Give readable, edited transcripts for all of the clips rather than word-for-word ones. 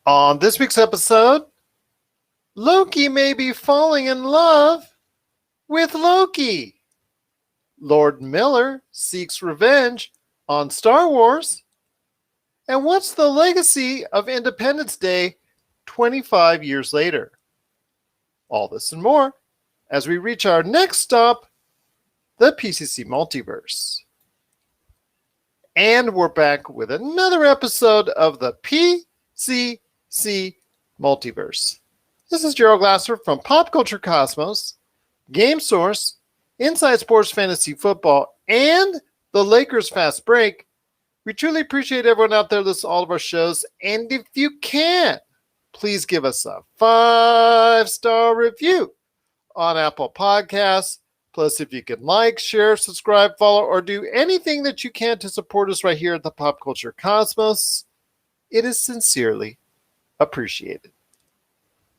On this week's episode, Loki may be falling in love with Loki. Lord Miller seeks revenge on Star Wars. And what's the legacy of Independence Day 25 years later? All this and more as we reach our next stop, the PCC Multiverse. And we're back with another episode of the PCC Multiverse. This is Gerald Glasser from Pop Culture Cosmos, Game Source, Inside Sports Fantasy Football, and the Lakers Fast Break. We truly appreciate everyone out there listening to all of our shows. And if you can, please give us a 5-star review on Apple Podcasts. Plus, if you can like, share, subscribe, follow, or do anything that you can to support us right here at the Pop Culture Cosmos, it is sincerely appreciated.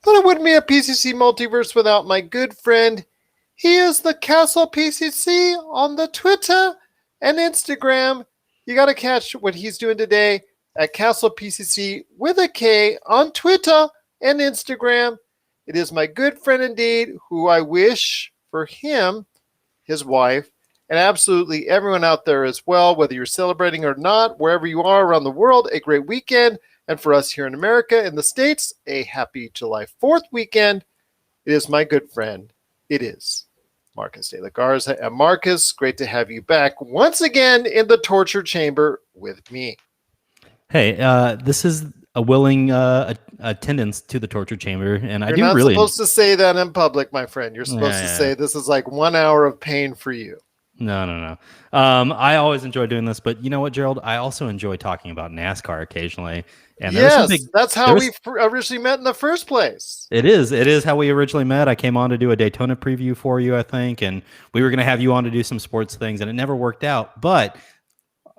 But it wouldn't be a PCC Multiverse without my good friend. He is the Castle PCC on the Twitter and Instagram. You got to catch what he's doing today at Castle PCC with a K on Twitter and Instagram. It is my good friend indeed, who I wish for him, his wife, and absolutely everyone out there as well, whether you're celebrating or not, wherever you are around the world, a great weekend. And for us here in America, in the States, a happy July 4th weekend. It is my good friend. It is Marcus de la Garza. And Marcus, great to have you back once again in the torture chamber with me. Hey, this is a willing attendance to the torture chamber, and You're I do not really supposed to say that in public, my friend. You're supposed to say this is like 1 hour of pain for you. No. I always enjoy doing this, but you know what, Gerald? I also enjoy talking about NASCAR occasionally. And yes, that's how we originally met in the first place. It is how we originally met. I came on to do a Daytona preview for you, I think, and we were going to have you on to do some sports things, and it never worked out. But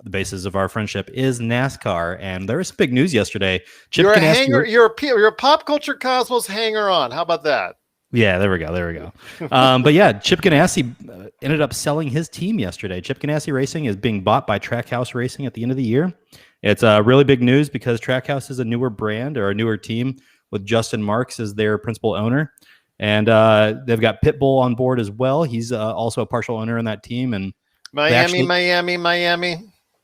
the basis of our friendship is NASCAR, and there was some big news yesterday. You're a Pop Culture Cosmos hanger-on. How about that? Yeah, there we go. But yeah, Chip Ganassi ended up selling his team yesterday. Chip Ganassi Racing is being bought by Trackhouse Racing at the end of the year. It's really big news because Trackhouse is a newer brand or a newer team with Justin Marks as their principal owner. And they've got Pitbull on board as well. He's also a partial owner in that team. And Miami.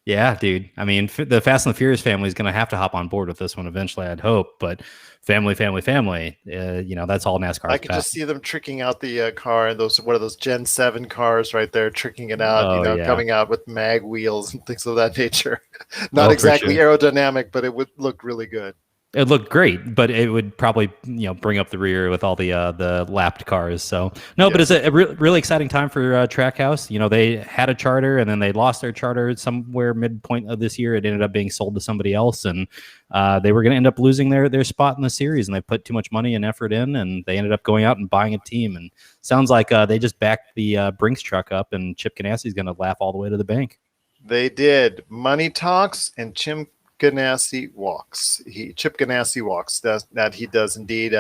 Yeah, dude. I mean, the Fast and the Furious family is going to have to hop on board with this one eventually, I'd hope. But family. That's all NASCAR. I could just see them tricking out the car and what are those Gen 7 cars right there, tricking it out, coming out with mag wheels and things of that nature. Not exactly aerodynamic, but it would look really good. It looked great, but it would probably bring up the rear with all the lapped cars. So but it's a really exciting time for Trackhouse. They had a charter and then they lost their charter somewhere midpoint of this year. It ended up being sold to somebody else, and they were going to end up losing their spot in the series. And they put too much money and effort in, and they ended up going out and buying a team. And sounds like they just backed the Brinks truck up, and Chip Ganassi is going to laugh all the way to the bank. They did. Money talks, and Chip Ganassi walks. Chip Ganassi walks. That he does indeed.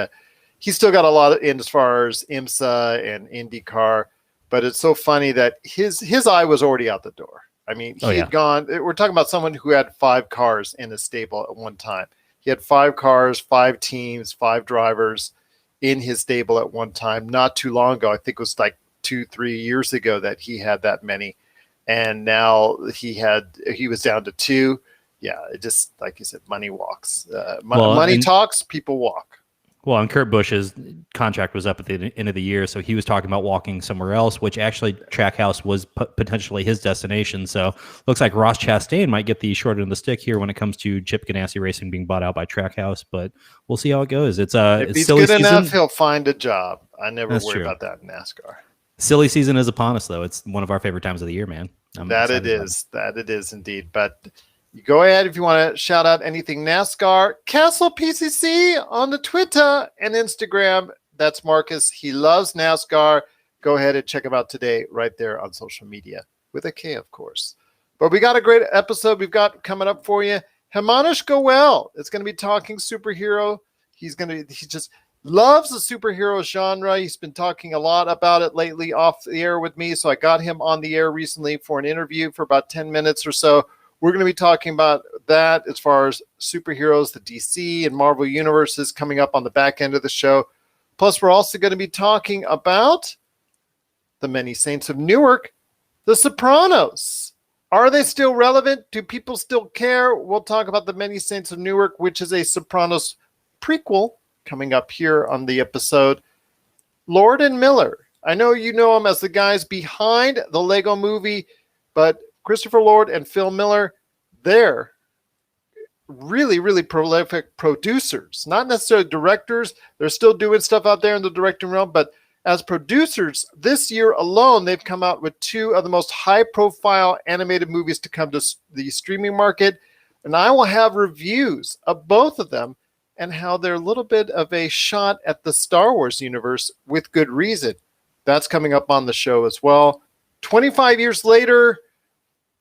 He's still got a lot in as far as IMSA and IndyCar, but it's so funny that his eye was already out the door. I mean, he had gone. We're talking about someone who had 5 cars in his stable at one time. He had 5 cars, 5 teams, 5 drivers in his stable at one time. Not too long ago, I think it was like 2-3 years ago that he had that many, and now he was down to 2. Yeah, it just, like you said, money walks. Money talks, people walk. Well, and Kurt Busch's contract was up at the end of the year, so he was talking about walking somewhere else, which actually Trackhouse was potentially his destination. So looks like Ross Chastain might get the short end of the stick here when it comes to Chip Ganassi Racing being bought out by Trackhouse, but we'll see how it goes. If he's good enough, he'll find a job. I never worry about that in NASCAR. Silly season is upon us, though. It's one of our favorite times of the year, man. That it is indeed. But you go ahead if you want to shout out anything NASCAR. Castle PCC on the Twitter and Instagram. That's Marcus. He loves NASCAR. go ahead and check him out today right there on social media with a K, of course. But we got a great episode we've got coming up for you. Himanish Goel is going to be talking superhero. He just loves the superhero genre. He's been talking a lot about it lately off the air with me. So I got him on the air recently for an interview for about 10 minutes or so. We're going to be talking about that as far as superheroes, the DC and Marvel universes coming up on the back end of the show. Plus, we're also going to be talking about the Many Saints of Newark, The Sopranos. Are they still relevant? Do people still care? We'll talk about the Many Saints of Newark, which is a Sopranos prequel coming up here on the episode. Lord and Miller. I know you know them as the guys behind the Lego movie, but Christopher Lord and Phil Miller, they're really, really prolific producers. Not necessarily directors. They're still doing stuff out there in the directing realm, but as producers, this year alone, they've come out with two of the most high-profile animated movies to come to the streaming market, and I will have reviews of both of them and how they're a little bit of a shot at the Star Wars universe with good reason. That's coming up on the show as well. 25 years later,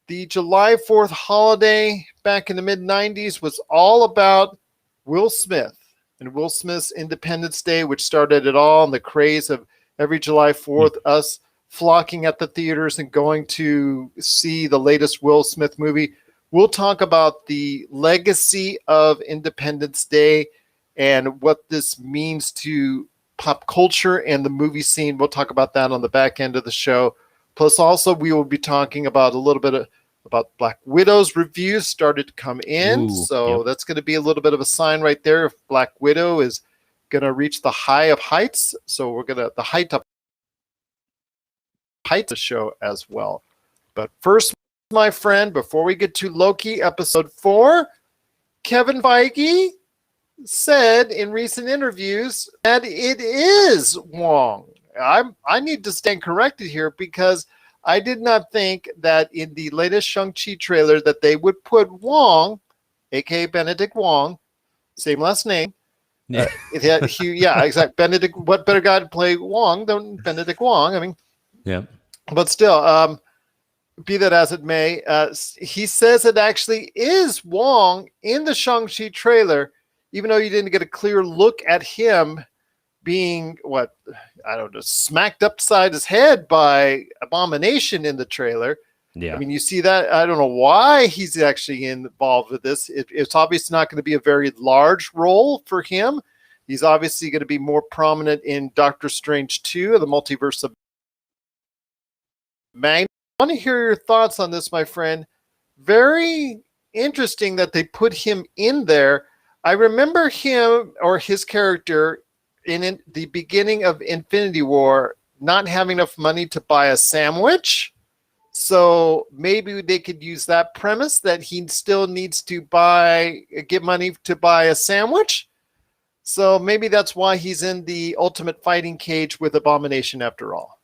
the July 4th holiday back in the mid-90s was all about Will Smith and Will Smith's Independence Day, which started it all, and the craze of every July 4th, us flocking at the theaters and going to see the latest Will Smith movie. We'll talk about the legacy of Independence Day and what this means to pop culture and the movie scene. We'll talk about that on the back end of the show. Plus, also, we will be talking about a little bit about Black Widow's reviews started to come in. That's going to be a little bit of a sign right there if Black Widow is going to reach the high of heights. So we're going to the height of the show as well. But first, my friend, before we get to Loki episode 4, Kevin Feige said in recent interviews that it is Wong. I need to stand corrected here because I did not think that in the latest Shang-Chi trailer that they would put Wong, aka Benedict Wong, same last name. Yeah, exactly. Benedict. What better guy to play Wong than Benedict Wong? I mean, yeah. But still, be that as it may, he says it actually is Wong in the Shang-Chi trailer, even though you didn't get a clear look at him being smacked upside his head by Abomination in the trailer. Yeah, I mean, you see that. I don't know why he's actually involved with this. It's obviously not going to be a very large role for him. He's obviously going to be more prominent in Doctor Strange 2, the Multiverse of Madness. I want to hear your thoughts on this, my friend. Very interesting that they put him in there. I remember him or his character in the beginning of Infinity War not having enough money to buy a sandwich. So maybe they could use that premise that he still needs to get money to buy a sandwich. So maybe that's why he's in the ultimate fighting cage with Abomination after all.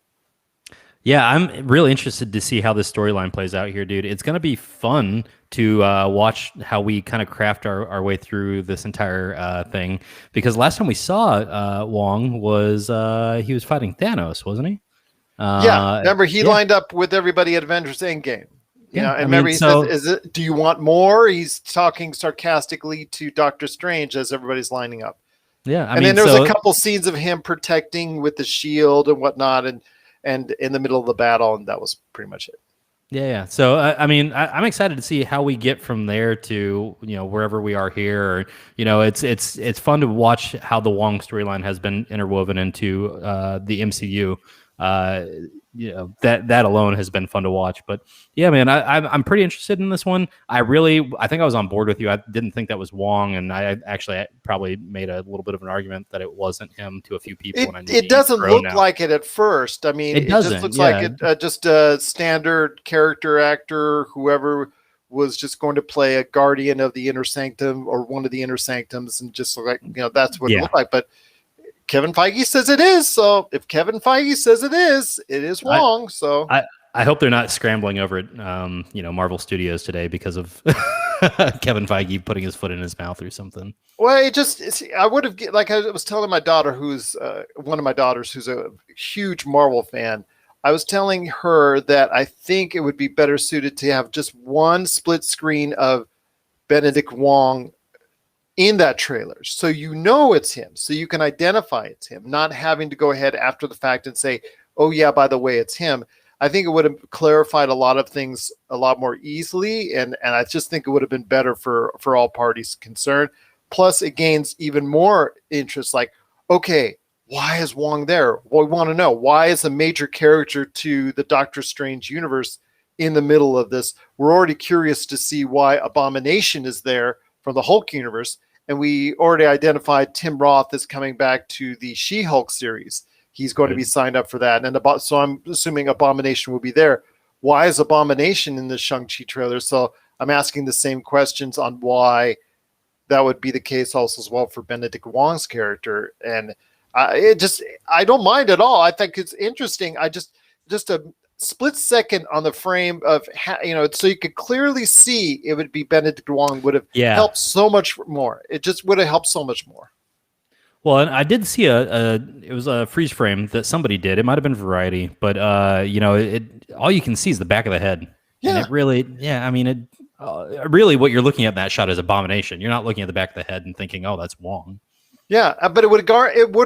Yeah, I'm really interested to see how this storyline plays out here, dude. It's going to be fun to watch how we kind of craft our way through this entire thing. Because last time we saw Wong was he was fighting Thanos, wasn't he? Remember he lined up with everybody at Avengers Endgame. Remember he says, do you want more? He's talking sarcastically to Doctor Strange as everybody's lining up. Yeah, then there was a couple scenes of him protecting with the shield and whatnot, and in the middle of the battle, and that was pretty much it. Yeah. So I'm excited to see how we get from there to wherever we are here. Or, it's fun to watch how the Wong storyline has been interwoven into the MCU. That alone has been fun to watch. But yeah, man, I'm pretty interested in this one. I think I was on board with you. I didn't think that was Wong, and I actually probably made a little bit of an argument that it wasn't him to a few people. It doesn't look like it at first. I mean, it just looks like just a standard character actor, whoever was just going to play a guardian of the inner sanctum or one of the inner sanctums, and just like that's what it looked like. But Kevin Feige says it is. So if Kevin Feige says it is Wong. I hope they're not scrambling over at Marvel Studios today because of Kevin Feige putting his foot in his mouth or something. Well, I would have, like I was telling my daughter, who's one of my daughters, who's a huge Marvel fan. I was telling her that I think it would be better suited to have just one split screen of Benedict Wong in that trailer. So it's him. So you can identify it's him, not having to go ahead after the fact and say, oh yeah, by the way, it's him. I think it would have clarified a lot of things a lot more easily. And I just think it would have been better for all parties concerned. Plus it gains even more interest. Like, okay, why is Wong there? Well, we want to know, why is a major character to the Doctor Strange universe in the middle of this? We're already curious to see why Abomination is there from the Hulk universe. And we already identified Tim Roth is coming back to the She-Hulk series. He's going to be signed up for that. And so I'm assuming Abomination will be there. Why is Abomination in the Shang-Chi trailer? So I'm asking the same questions on why that would be the case also as well for Benedict Wong's character. And I don't mind at all. I think it's interesting. Just a split second on the frame of, so you could clearly see it would be Benedict Wong would have helped so much more. It just would have helped so much more. Well, and I did see it was a freeze frame that somebody did. It might have been Variety, but all you can see is the back of the head. Yeah. And it really, really what you're looking at in that shot is Abomination. You're not looking at the back of the head and thinking, oh, that's Wong. Yeah, but it would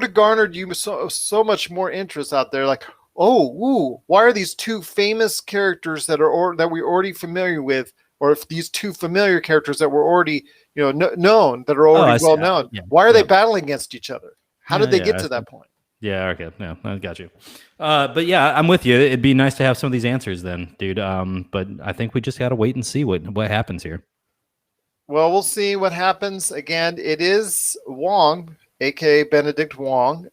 have garnered you so much more interest out there. Like, why are these two famous characters that we're already familiar with, or if these two familiar characters that were already known, that are already well known, why are they battling against each other? How did they get to that point? Yeah, okay, no, I got you. But yeah, I'm with you. It'd be nice to have some of these answers then, dude. But I think we just got to wait and see what happens here. Well, we'll see what happens. Again, it is Wong, aka Benedict Wong.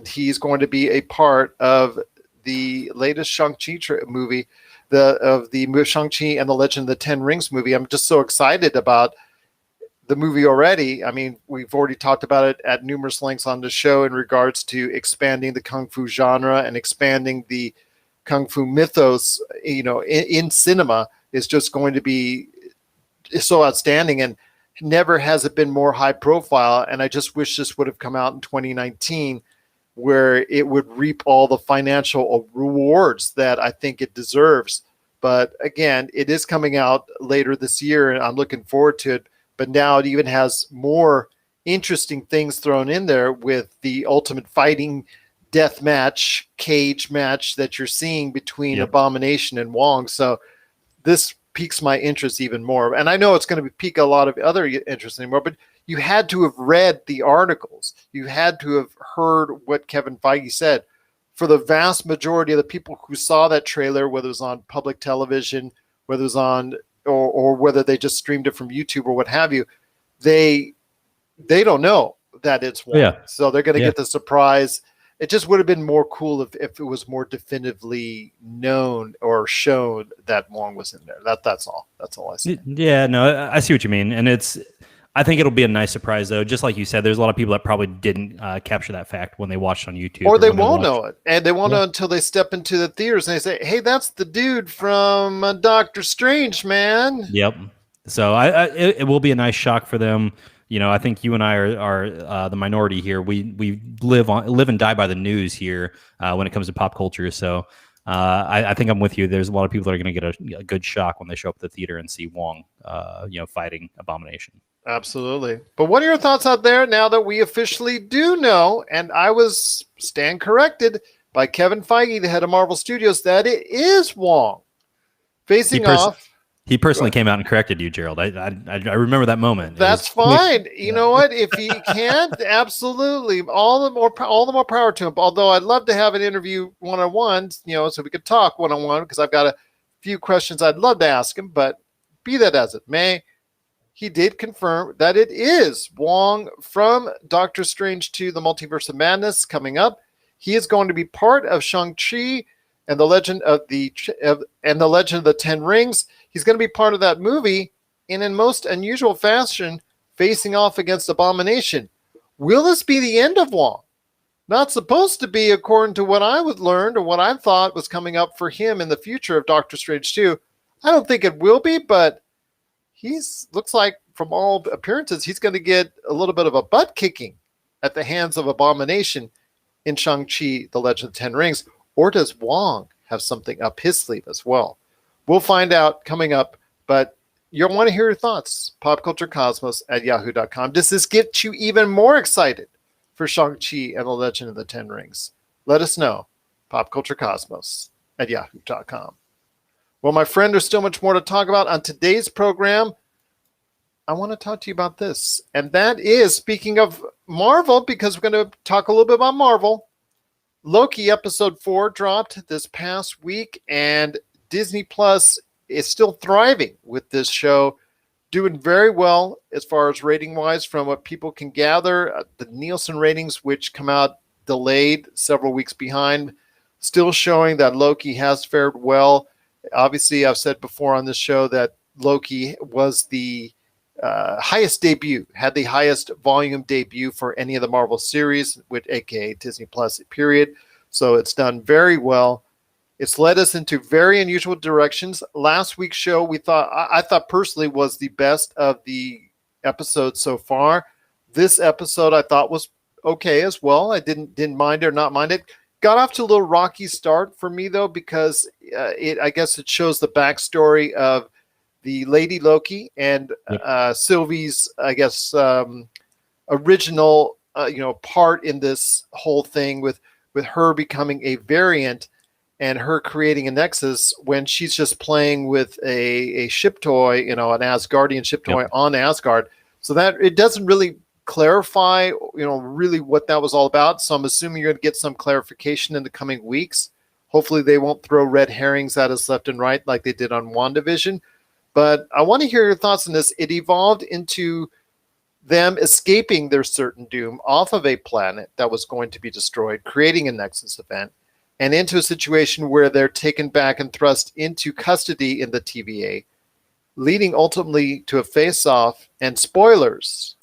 He's going to be a part of the latest Shang-Chi movie, of the Shang-Chi and the Legend of the Ten Rings movie. I'm just so excited about the movie already. I mean, we've already talked about it at numerous lengths on the show in regards to expanding the Kung Fu genre and expanding the Kung Fu mythos, in cinema is just going to be so outstanding, and never has it been more high profile. And I just wish this would have come out in 2019 where it would reap all the financial rewards that I think it deserves. But again, it is coming out later this year and I'm looking forward to it. But now it even has more interesting things thrown in there with the ultimate fighting death match, cage match that you're seeing between Abomination and Wong. So this piques my interest even more. And I know it's going to pique a lot of other interest anymore, but you had to have read the articles. You had to have heard what Kevin Feige said. For the vast majority of the people who saw that trailer, whether it was on public television, whether it was on or whether they just streamed it from YouTube or what have you, they don't know that it's Wong. Yeah. So they're going to get the surprise. It just would have been more cool if it was more definitively known or shown that Wong was in there. That's all. That's all I see. Yeah, no, I see what you mean. And I think it'll be a nice surprise, though. Just like you said, there's a lot of people that probably didn't capture that fact when they watched on YouTube. Or they won't know it. And they won't know until they step into the theaters and they say, hey, that's the dude from Doctor Strange, man. Yep. So it will be a nice shock for them. I think you and I are the minority here. We live and die by the news here when it comes to pop culture. So I think I'm with you. There's a lot of people that are going to get a good shock when they show up at the theater and see Wong, fighting Abomination. Absolutely. But what are your thoughts out there now that we officially do know, and I was stand corrected by Kevin Feige, the head of Marvel Studios, that it is Wong facing off. He personally came out and corrected you, Gerald. I remember that moment. That's fine. You know what? If he can't, absolutely. All the more power to him. Although I'd love to have an interview one-on-one, so we could talk one-on-one, because I've got a few questions I'd love to ask him. But be that as it may, he did confirm that it is Wong from Doctor Strange 2, The Multiverse of Madness, coming up. He is going to be part of Shang-Chi and the Legend of the Ten Rings. He's going to be part of that movie, and in most unusual fashion, facing off against Abomination. Will this be the end of Wong? not supposed to be, according to what I would learned or what I thought was coming up for him in the future of Doctor Strange 2. I don't think it will be, but looks like from all appearances, he's going to get a little bit of a butt kicking at the hands of Abomination in Shang-Chi, The Legend of the Ten Rings. Or does Wong have something up his sleeve as well? We'll find out coming up, but you'll want to hear your thoughts. PopCultureCosmos@yahoo.com. Does this get you even more excited for Shang-Chi and The Legend of the Ten Rings? Let us know. PopCultureCosmos@yahoo.com. Well, my friend, there's still much more to talk about on today's program. I want to talk to you about this. And that is, speaking of Marvel, because we're going to talk a little bit about Marvel, Loki episode 4 dropped this past week, and Disney Plus is still thriving with this show, doing very well as far as rating-wise from what people can gather. The Nielsen ratings, which come out delayed, several weeks behind, still showing that Loki has fared well. Obviously, I've said before on this show that Loki was the highest debut, had the highest volume debut for any of the Marvel series, with aka Disney Plus period. So it's done very well. It's led us into very unusual directions. Last week's show, I thought personally was the best of the episodes so far. This episode I thought was okay as well. I didn't mind it or not mind it. Got off to a little rocky start for me, though, because I guess it shows the backstory of the Lady Loki and Sylvie's, I guess, original, part in this whole thing with her becoming a variant and her creating a nexus when she's just playing with a ship toy, an Asgardian ship toy on Asgard. So that it doesn't really clarify, really what that was all about. So I'm assuming you're going to get some clarification in the coming weeks. Hopefully they won't throw red herrings at us left and right like they did on WandaVision. But I want to hear your thoughts on this. It evolved into them escaping their certain doom off of a planet that was going to be destroyed, creating a Nexus event, and into a situation where they're taken back and thrust into custody in the TVA, leading ultimately to a face-off and spoilers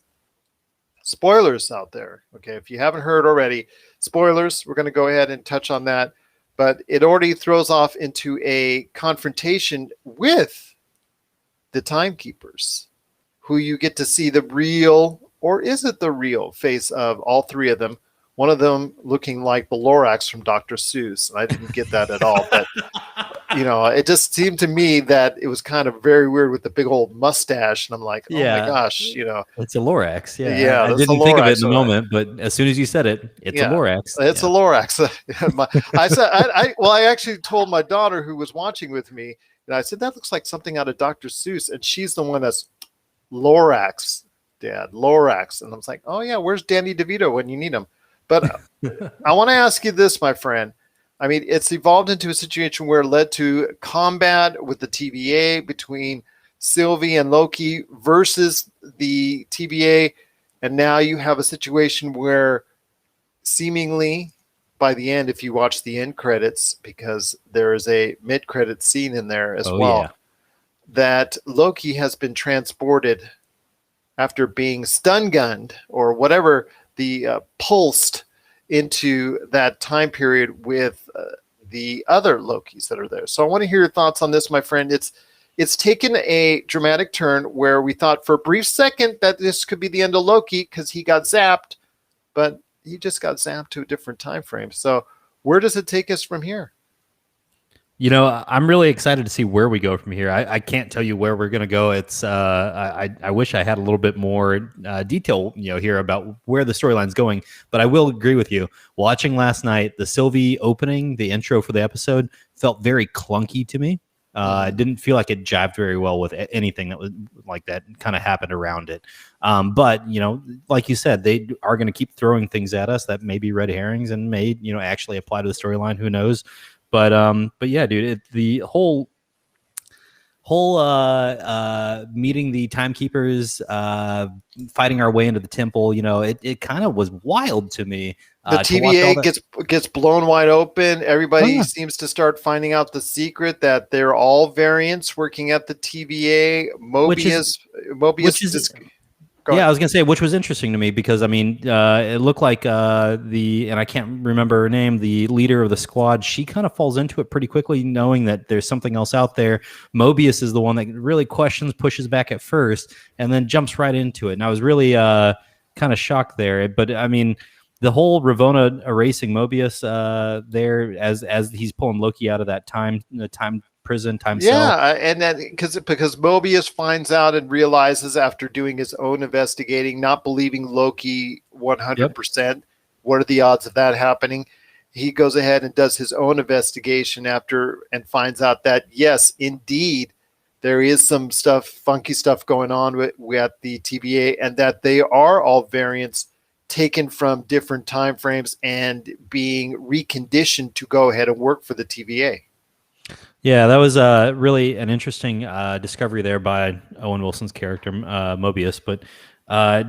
out there. Okay, if you haven't heard already, spoilers, we're going to go ahead and touch on that. But it already throws off into a confrontation with the Timekeepers, who you get to see the real, or is it the real, face of all three of them. One of them looking like the Lorax from Dr. Seuss. And I didn't get that at all. But, it just seemed to me that it was kind of very weird with the big old mustache. And I'm like, oh my gosh, It's a Lorax. Yeah. Yeah, I didn't think of it in the moment, but as soon as you said it, it's a Lorax. It's a Lorax. I actually told my daughter who was watching with me, and I said, that looks like something out of Dr. Seuss. And she's the one that's Lorax, Dad, Lorax. And I was like, oh yeah, where's Danny DeVito when you need him? But I want to ask you this, my friend. I mean, it's evolved into a situation where it led to combat with the TVA between Sylvie and Loki versus the TVA. And now you have a situation where seemingly by the end, if you watch the end credits, because there is a mid-credit scene in there as that Loki has been transported after being stun gunned or whatever, pulsed into that time period with the other Lokis that are there. So I want to hear your thoughts on this, my friend. It's taken a dramatic turn where we thought for a brief second that this could be the end of Loki because he got zapped, but he just got zapped to a different time frame. So where does it take us from here? I'm really excited to see where we go from here. I can't tell you where we're going to go. It's I wish I had a little bit more detail, here about where the storyline's going. But I will agree with you. Watching last night, the Sylvie opening, the intro for the episode, felt very clunky to me. I didn't feel like it jived very well with anything that was like that kind of happened around it. But like you said, they are going to keep throwing things at us that may be red herrings and may actually apply to the storyline. Who knows? But yeah, dude, the whole meeting the Timekeepers, fighting our way into the temple, it kind of was wild to me. The TVA gets blown wide open. Everybody seems to start finding out the secret that they're all variants working at the TVA. Mobius I was gonna say, which was interesting to me because I mean, it looked like and I can't remember her name, the leader of the squad. She kind of falls into it pretty quickly, knowing that there's something else out there. Mobius is the one that really questions, pushes back at first, and then jumps right into it. And I was really kind of shocked there. But I mean, the whole Ravonna erasing Mobius there as he's pulling Loki out of that time prison cell. And then because Mobius finds out and realizes after doing his own investigating, not believing Loki 100%, what are the odds of that happening? He goes ahead and does his own investigation after and finds out that yes, indeed, there is some funky stuff going on with the TVA, and that they are all variants taken from different time frames and being reconditioned to go ahead and work for the TVA. Yeah, that was really an interesting discovery there by Owen Wilson's character, Mobius. But,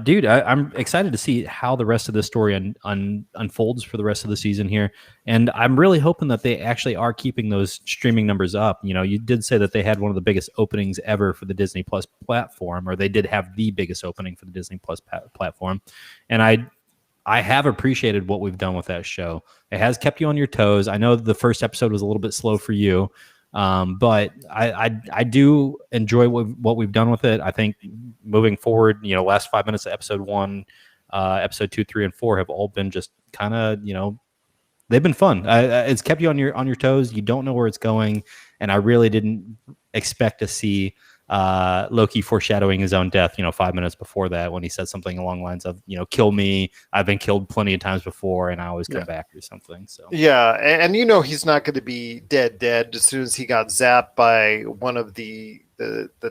dude, I'm excited to see how the rest of the story unfolds for the rest of the season here. And I'm really hoping that they actually are keeping those streaming numbers up. You know, you did say that they had one of the biggest openings ever for the Disney Plus platform, or they did have the biggest opening for the Disney Plus platform. And I have appreciated what we've done with that show. It has kept you on your toes. I know the first episode was a little bit slow for you. But I do enjoy what we've done with it. I think moving forward, you know, last 5 minutes of episode 1, episode 2, 3, and 4 have all been just kind of, you know, they've been fun. It's kept you on your toes. You don't know where it's going, and I really didn't expect to see Loki foreshadowing his own death, you know, 5 minutes before that, when he said something along the lines of, you know, kill me. I've been killed plenty of times before and I always come back or something. So yeah. And you know, he's not going to be dead as soon as he got zapped by one of the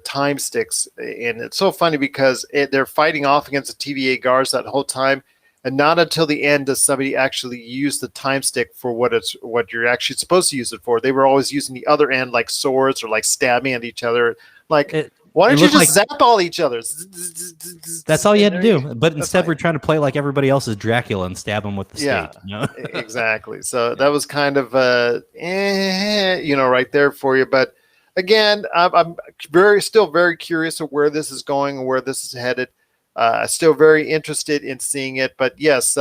time sticks. And it's so funny because they're fighting off against the TVA guards that whole time. And not until the end does somebody actually use the time stick for what you're actually supposed to use it for. They were always using the other end, like swords or like stabbing at each other. Like, why don't you just zap all each other? That's all you had to do. But instead, we're trying to play like everybody else is Dracula and stab him with the stake. You know? Exactly. So that was kind of you know, right there for you. But again, I'm still very curious of where this is going and where this is headed. Still very interested in seeing it. But yes,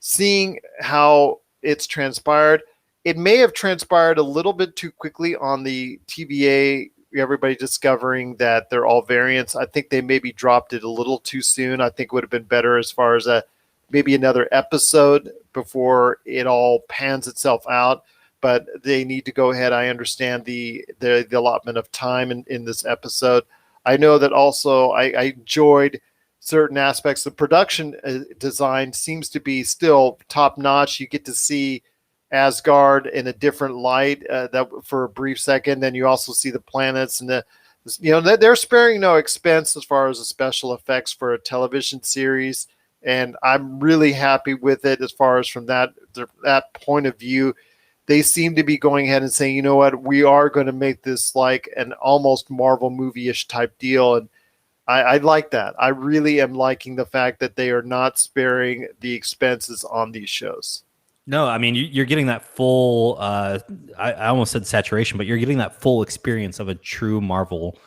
seeing how it's transpired, it may have transpired a little bit too quickly on the TVA. Everybody discovering that they're all variants. I think they maybe dropped it a little too soon. I think it would have been better as far as maybe another episode before it all pans itself out. But they need to go ahead. I understand the allotment of time in this episode. I know that also I enjoyed certain aspects. The production design seems to be still top notch. You get to see Asgard in a different light that for a brief second. Then you also see the planets and they're sparing no expense as far as the special effects for a television series. And I'm really happy with it as far as from that point of view. They seem to be going ahead and saying, you know what, we are going to make this like an almost Marvel movie-ish type deal. And I like that. I really am liking the fact that they are not sparing the expenses on these shows. No, I mean, you're getting that full, I almost said saturation, but you're getting that full experience of a true Marvel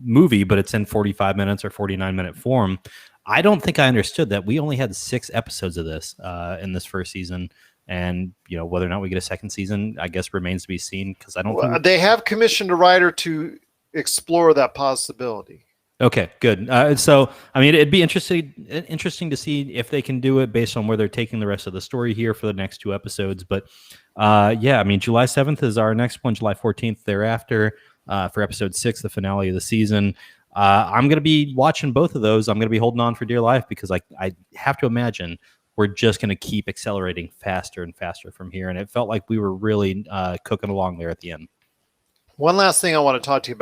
movie, but it's in 45 minutes or 49-minute form. I don't think I understood that we only had 6 episodes of this in this first season. And, you know, whether or not we get a second season, I guess remains to be seen, because I don't think... They have commissioned a writer to explore that possibility. Okay, good. So, I mean, it'd be interesting to see if they can do it based on where they're taking the rest of the story here for the next 2 episodes. But yeah, I mean, July 7th is our next one, July 14th thereafter for episode 6, the finale of the season. I'm going to be watching both of those. I'm going to be holding on for dear life because I have to imagine we're just going to keep accelerating faster and faster from here. And it felt like we were really cooking along there at the end. One last thing I want to talk to you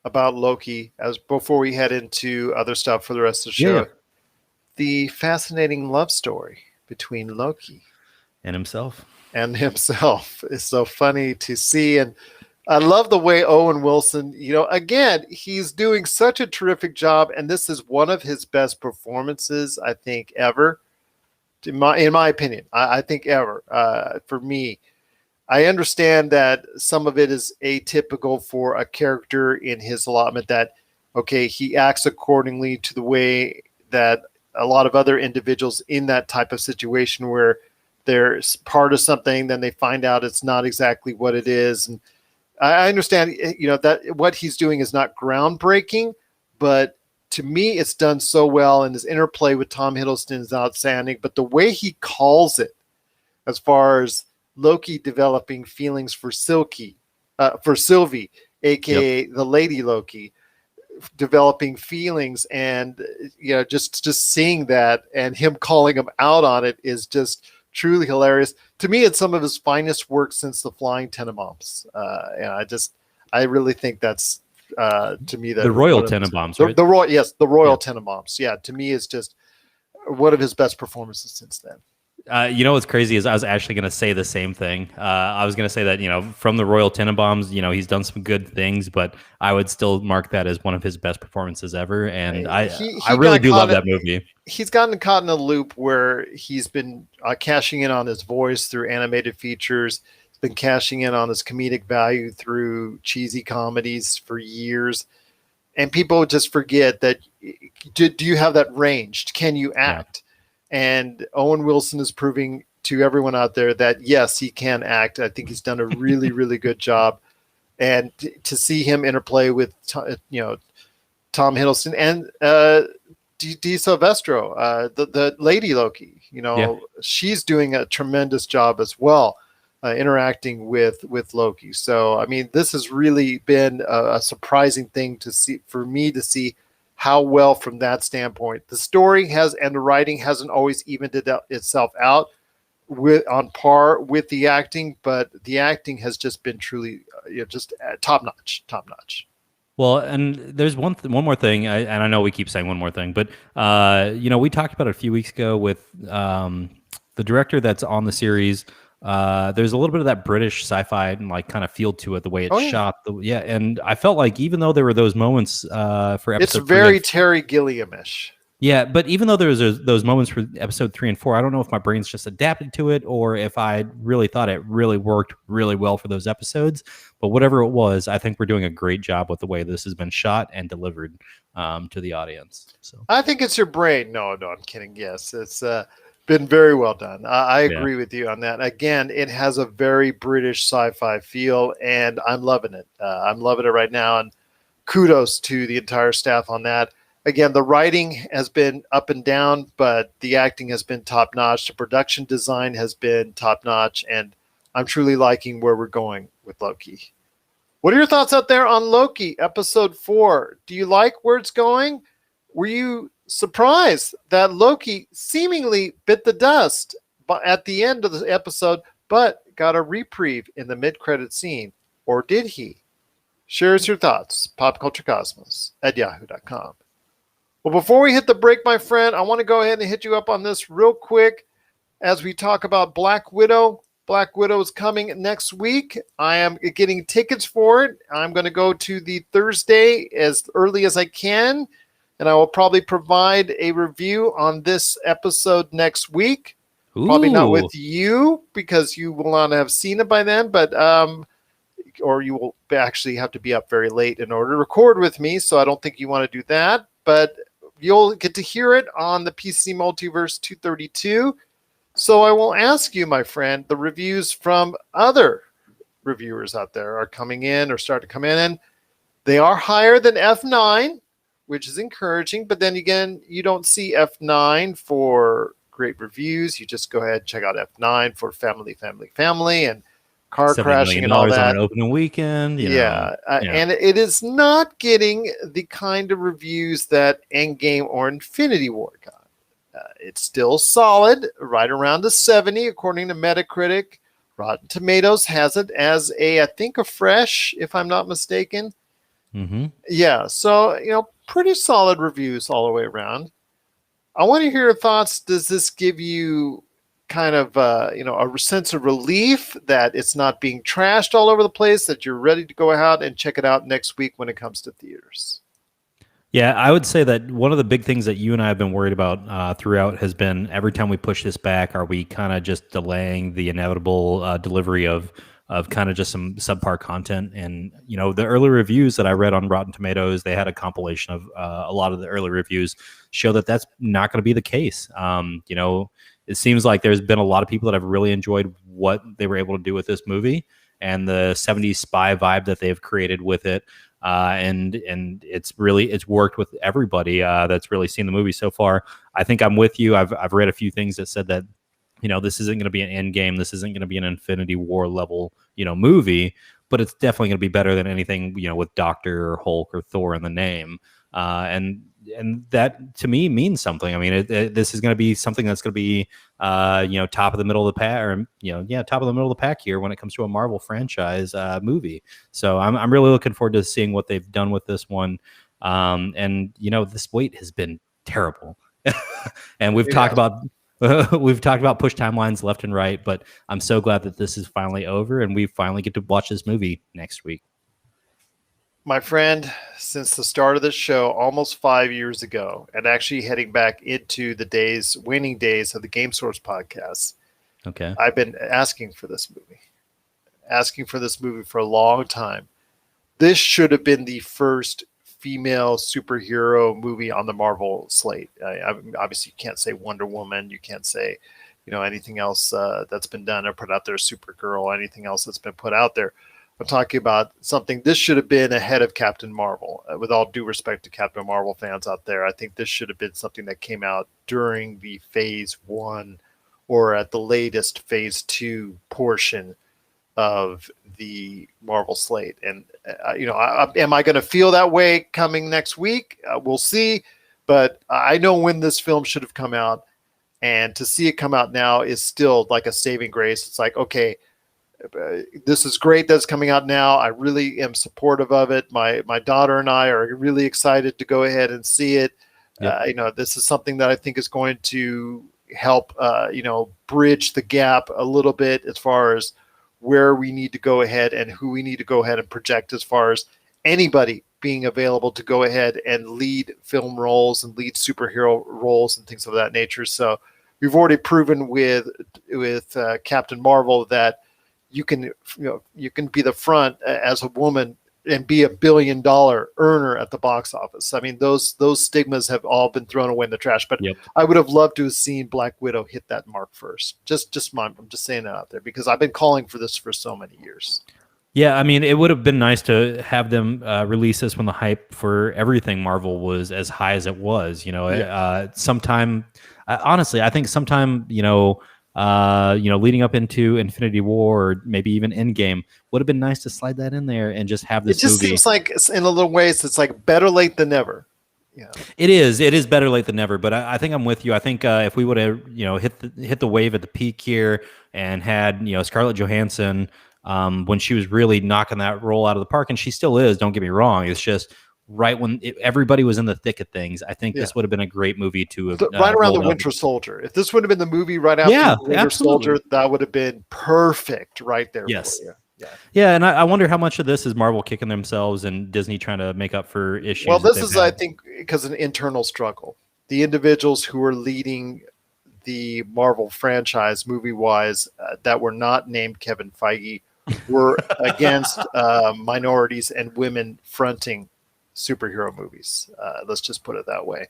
about Loki as before we head into other stuff for the rest of the show. Yeah. The fascinating love story between Loki and himself is so funny to see. And I love the way Owen Wilson, you know, again, he's doing such a terrific job. And this is one of his best performances, I think, ever. In my opinion, I think ever. For me, I understand that some of it is atypical for a character in his allotment, that okay, he acts accordingly to the way that a lot of other individuals in that type of situation where they're part of something, then they find out it's not exactly what it is. And I understand, that what he's doing is not groundbreaking, but to me, it's done so well, and his interplay with Tom Hiddleston is outstanding. But the way he calls it, as far as Loki developing feelings for Sylvie, aka the Lady Loki, developing feelings, and just seeing that and him calling him out on it is just truly hilarious. To me, it's some of his finest work since The Flying Tenenbaums. And I really think that's to me the Royal Tenenbaums, right? The Royal Tenenbaums. Yeah, to me is just one of his best performances since then. What's crazy is I was actually going to say the same thing. I was going to say that, from the Royal Tenenbaums, he's done some good things, but I would still mark that as one of his best performances ever. And I really do love that movie. He's gotten caught in a loop where he's been cashing in on his voice through animated features. He's been cashing in on his comedic value through cheesy comedies for years. And people just forget that, do you have that range? Can you act? Yeah. And Owen Wilson is proving to everyone out there that, yes, he can act. I think he's done a really, really good job. And to see him interplay with, Tom Hiddleston and Di Silvestro, the Lady Loki, she's doing a tremendous job as well, interacting with Loki. So, I mean, this has really been a surprising thing for me to see how well, from that standpoint, the story and the writing hasn't always evened itself out on par with the acting, but the acting has just been truly just top notch. Well, and there's one more thing, and I know we keep saying one more thing, but we talked about it a few weeks ago with the director that's on the series. There's a little bit of that British sci-fi and kind of feel to it, the way it's shot. And I felt like even though there were those moments for episode, it's very Terry Gilliam-ish. Yeah, but even though there was those moments for episode 3 and 4, I don't know if my brain's just adapted to it or if I really thought it really worked really well for those episodes. But whatever it was, I think we're doing a great job with the way this has been shot and delivered to the audience. So I think it's your brain. No, I'm kidding. Yes, it's been very well done. I agree with you on that. Again, it has a very British sci-fi feel, and I'm loving it. I'm loving it right now, and kudos to the entire staff on that. Again, the writing has been up and down, but the acting has been top-notch. The production design has been top-notch, and I'm truly liking where we're going with Loki. What are your thoughts out there on Loki, episode 4? Do you like where it's going? Were you surprised that Loki seemingly bit the dust at the end of the episode, but got a reprieve in the mid-credit scene? Or did he? Share us your thoughts, popculturecosmos@yahoo.com. Well, before we hit the break, my friend, I want to go ahead and hit you up on this real quick as we talk about Black Widow. Black Widow is coming next week. I am getting tickets for it. I'm going to go to the Thursday as early as I can, and I will probably provide a review on this episode next week. Ooh. Probably not with you because you will not have seen it by then, but or you will actually have to be up very late in order to record with me, so I don't think you want to do that. But you'll get to hear it on the PCC Multiverse 232. So I will ask you, my friend, the reviews from other reviewers out there are coming in or start to come in. And they are higher than F9, which is encouraging. But then again, you don't see F9 for great reviews. You just go ahead and check out F9 for family, and car crashing and all that. On an opening weekend. Yeah. And it is not getting the kind of reviews that Endgame or Infinity War got. It's still solid, right around a 70, according to Metacritic. Rotten Tomatoes has it as I think a fresh, if I'm not mistaken. Mm-hmm. Yeah. So, pretty solid reviews all the way around. I want to hear your thoughts. Does this give you kind of a sense of relief that it's not being trashed all over the place, that you're ready to go out and check it out next week when it comes to theaters? Yeah, I would say that one of the big things that you and I have been worried about throughout has been every time we push this back, are we kind of just delaying the inevitable delivery of of kind of just some subpar content. And the early reviews that I read on Rotten Tomatoes, they had a compilation of a lot of the early reviews show that that's not going to be the case. It seems like there's been a lot of people that have really enjoyed what they were able to do with this movie and the 70s spy vibe that they've created with it. And it's worked with everybody that's really seen the movie so far. I think I'm with you. I've read a few things that said that this isn't going to be an Endgame. This isn't going to be an Infinity War level movie, but it's definitely going to be better than anything with Doctor or Hulk or Thor in the name. And that to me means something. I mean, this is going to be something that's going to be top of the middle of the pack, or top of the middle of the pack here when it comes to a Marvel franchise movie. So I'm really looking forward to seeing what they've done with this one. And this wait has been terrible, and we've talked about push timelines left and right, but I'm so glad that this is finally over and we finally get to watch this movie next week. My friend, since the start of this show almost 5 years ago, and actually heading back into the waning days of the Game Source podcast, okay, I've been asking for this movie for a long time. This should have been the first female superhero movie on the Marvel slate. Obviously, you can't say Wonder Woman. You can't say, anything else that's been done or put out there, Supergirl, anything else that's been put out there. I'm talking about something. This should have been ahead of Captain Marvel. With all due respect to Captain Marvel fans out there, I think this should have been something that came out during the Phase 1 or at the latest Phase 2 portion of the Marvel slate. And, am I going to feel that way coming next week? We'll see. But I know when this film should have come out. And to see it come out now is still like a saving grace. It's like, okay, this is great that's coming out now. I really am supportive of it. My daughter and I are really excited to go ahead and see it. Yep. This is something that I think is going to help, bridge the gap a little bit as far as where we need to go ahead and who we need to go ahead and project as far as anybody being available to go ahead and lead film roles and lead superhero roles and things of that nature. So we've already proven with Captain Marvel that you can be the front as a woman and be $1 billion earner at the box office. I mean, those stigmas have all been thrown away in the trash, but yep. I would have loved to have seen Black Widow hit that mark first. I'm just saying that out there because I've been calling for this for so many years. Yeah, I mean, it would have been nice to have them release this when the hype for everything Marvel was as high as it was. Honestly, I think sometime, leading up into Infinity War or maybe even Endgame would have been nice to slide that in there and just have this movie. It just seems like in a little ways, it's like better late than never. Yeah, it is better late than never. But I think I'm with you. I think if we would have, hit the wave at the peak here and had, Scarlett Johansson when she was really knocking that role out of the park, and she still is, don't get me wrong. It's just right when everybody was in the thick of things. I think this would have been a great movie to have right around the Winter Soldier. If this would have been the movie right after the Winter Soldier, that would have been perfect right there. Yes. For you. Yeah, and I wonder how much of this is Marvel kicking themselves and Disney trying to make up for issues. Well, this is, I think, because an internal struggle. The individuals who are leading the Marvel franchise, movie-wise, that were not named Kevin Feige, were against minorities and women fronting superhero movies. Let's just put it that way.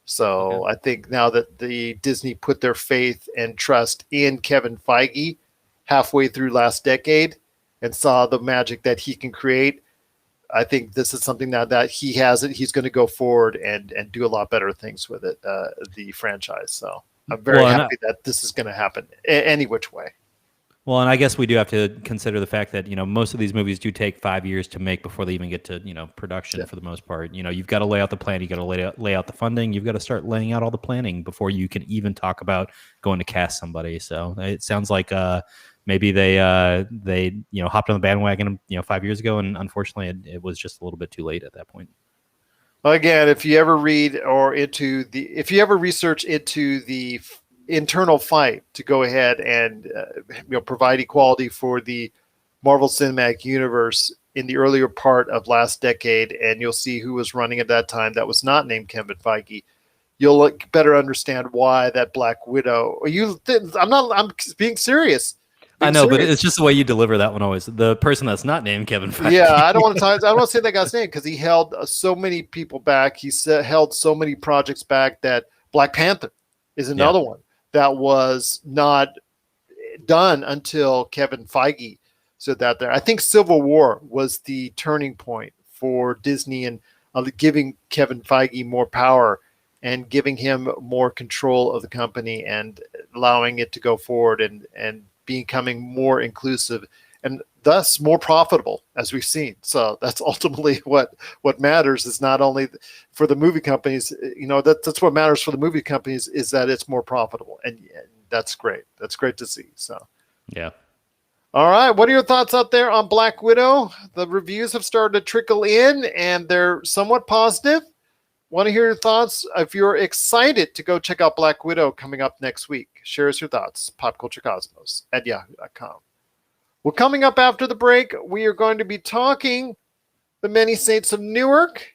So I think now that the Disney put their faith and trust in Kevin Feige halfway through last decade and saw the magic that he can create, I think this is something that he has it. He's going to go forward and do a lot better things with it, the franchise. So I'm very happy that this is going to happen any which way. Well, and I guess we do have to consider the fact that, most of these movies do take 5 years to make before they even get to, production for the most part. You've got to lay out the plan. You got to lay out the funding. You've got to start laying out all the planning before you can even talk about going to cast somebody. So it sounds like maybe they hopped on the bandwagon, 5 years ago. And unfortunately, it was just a little bit too late at that point. Well, again, if you ever research into the internal fight to go ahead and provide equality for the Marvel Cinematic Universe in the earlier part of last decade, and you'll see who was running at that time that was not named Kevin Feige, you'll better understand why that Black Widow. I'm being serious. I know, but it's just the way you deliver that one always. The person that's not named Kevin Feige. Yeah, I don't want to say that guy's name because he held so many people back. He held so many projects back that Black Panther is another one that was not done until Kevin Feige said that there. I think Civil War was the turning point for Disney and giving Kevin Feige more power and giving him more control of the company and allowing it to go forward and becoming more inclusive and thus more profitable, as we've seen. So that's ultimately what matters, is not only for the movie companies, that's what matters for the movie companies, is that it's more profitable. And that's great. That's great to see. So, yeah. All right. What are your thoughts out there on Black Widow? The reviews have started to trickle in and they're somewhat positive. Want to hear your thoughts. If you're excited to go check out Black Widow coming up next week, share us your thoughts. popculturecosmos@yahoo.com. Well, coming up after the break, we are going to be talking the Many Saints of Newark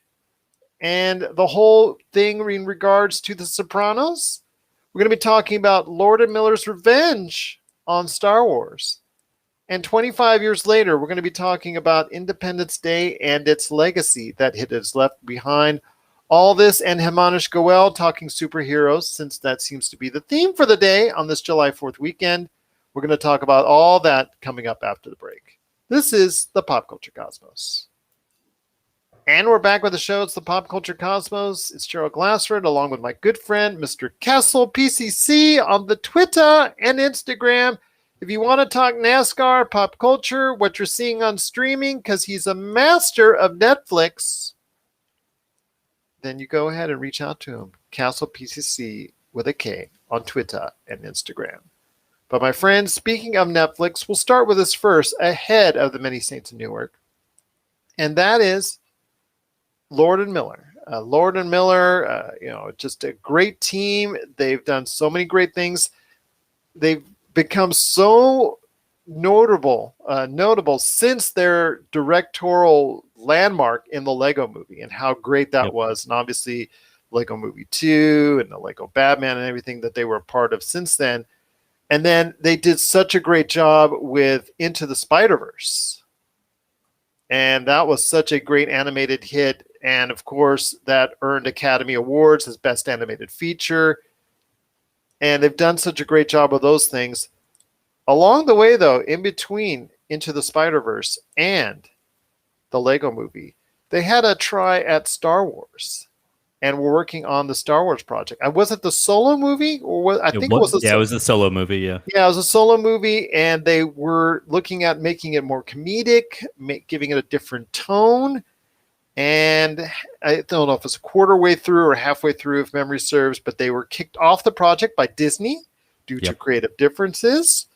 and the whole thing in regards to The Sopranos. We're going to be talking about Lord and Miller's Revenge on Star Wars. And 25 years later, we're going to be talking about Independence Day and its legacy that it has left behind. All this and Himanish Goel talking superheroes, since that seems to be the theme for the day on this July 4th weekend. We're going to talk about all that coming up after the break. This is the Pop Culture Cosmos. And we're back with the show. It's the Pop Culture Cosmos. It's Gerald Glassford, along with my good friend, Mr. Kessel, PCC, on the Twitter and Instagram. If you want to talk NASCAR, pop culture, what you're seeing on streaming, because he's a master of Netflix, then you go ahead and reach out to him. Castle PCC with a K on Twitter and Instagram. But my friends, speaking of Netflix, we'll start with this first, ahead of the Many Saints of Newark. And that is Lord and Miller. Lord and Miller, just a great team. They've done so many great things. They've become so notable since their directorial landmark in the Lego movie and how great that was. And obviously Lego Movie 2 and the Lego Batman and everything that they were a part of since then. And then they did such a great job with Into the Spider-Verse. And that was such a great animated hit. And of course, that earned Academy Awards as Best Animated Feature. And they've done such a great job of those things. Along the way, though, in between Into the Spider-Verse and the Lego movie, they had a try at Star Wars. And we're working on the Star Wars project. Was it the Solo movie? I think it was it was a solo movie, yeah. Yeah, it was a solo movie, and they were looking at making it more comedic, giving it a different tone. And I don't know if it's a quarter way through or halfway through, if memory serves, but they were kicked off the project by Disney due to creative differences.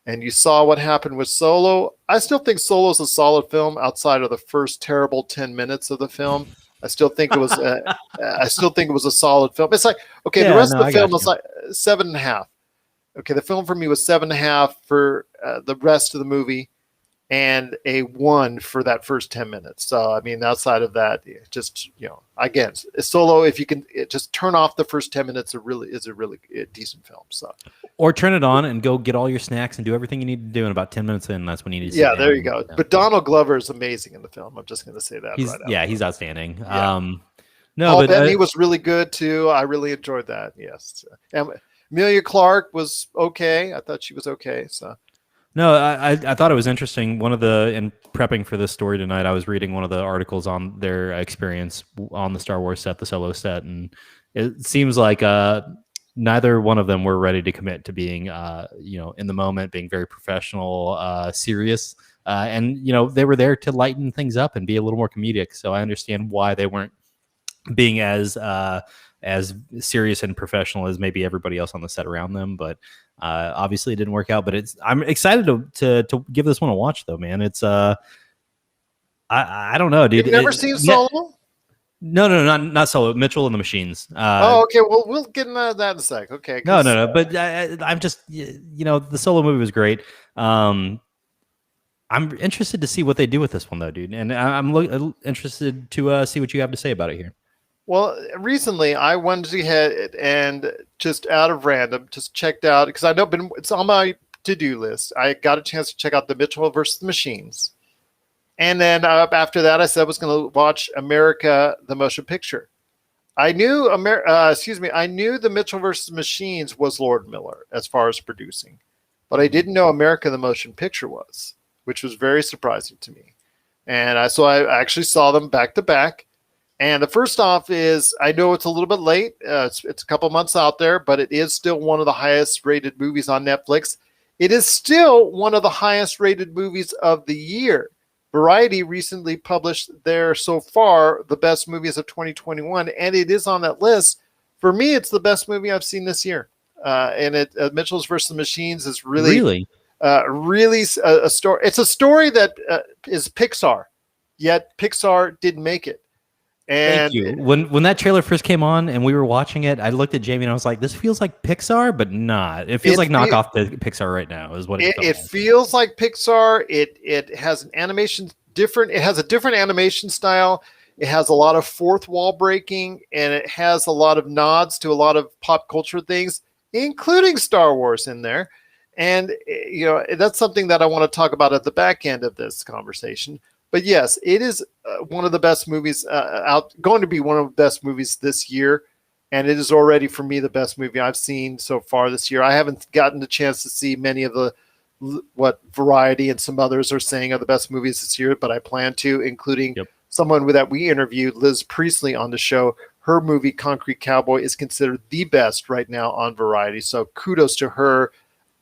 And you saw what happened with Solo. I still think Solo is a solid film outside of the first terrible 10 minutes of the film. I still think it was. I still think it was a solid film. It's like, okay, the rest of the film was like 7.5. Okay, the film for me was 7.5 for the rest of the movie, and a 1 for that first 10 minutes. So I mean, outside of that, just again, Solo. If you can just turn off the first 10 minutes, is a really decent film. So, or turn it on and go get all your snacks and do everything you need to do in about 10 minutes in. That's when you need to. Yeah, there you go. But Donald Glover is amazing in the film. I'm just going to say that. He's outstanding. Yeah. Paul Bettany was really good too. I really enjoyed that. Yes, and Emilia Clarke was okay. I thought she was okay. So. No, I thought it was interesting. In prepping for this story tonight, I was reading one of the articles on their experience on the Star Wars set, the Solo set, and it seems like neither one of them were ready to commit to being, in the moment, being very professional, serious, and they were there to lighten things up and be a little more comedic. So I understand why they weren't being as serious and professional as maybe everybody else on the set around them, but. Obviously it didn't work out, but I'm excited to give this one a watch though, man. It's I don't know, dude. You've never seen Solo? No, not Solo. Mitchell and the Machines. Okay. Well, we'll get into that in a sec. Okay. No. But I'm just, the Solo movie was great. I'm interested to see what they do with this one though, dude. And I'm interested to see what you have to say about it here. Well, recently I went ahead and just out of random just checked out, because I know it's on my to-do list. I got a chance to check out The Mitchell versus the Machines. And then after that, I said I was going to watch America, the motion picture. I knew I knew The Mitchell versus Machines was Lord Miller as far as producing, but I didn't know America, the motion picture was, which was very surprising to me. And I actually saw them back to back. And the first off is, I know it's a little bit late. It's a couple months out there, but it is still one of the highest rated movies on Netflix. It is still one of the highest rated movies of the year. Variety recently published their, so far, the best movies of 2021, and it is on that list. For me, it's the best movie I've seen this year. And Mitchell's versus the Machines is really a story. It's a story that is Pixar, yet Pixar didn't make it. And thank you. When that trailer first came on and we were watching it, I looked at Jamie and I was like, "This feels like Pixar, but not. It feels like knockoff Pixar right now." Is what it feels like Pixar. It has an animation different. It has a different animation style. It has a lot of fourth wall breaking, and it has a lot of nods to a lot of pop culture things, including Star Wars in there. And that's something that I want to talk about at the back end of this conversation. But yes, it is one of the best movies going to be one of the best movies this year. And it is already, for me, the best movie I've seen so far this year. I haven't gotten the chance to see many of what Variety and some others are saying are the best movies this year, but I plan to, including someone that we interviewed, Liz Priestley, on the show. Her movie, Concrete Cowboy, is considered the best right now on Variety. So kudos to her,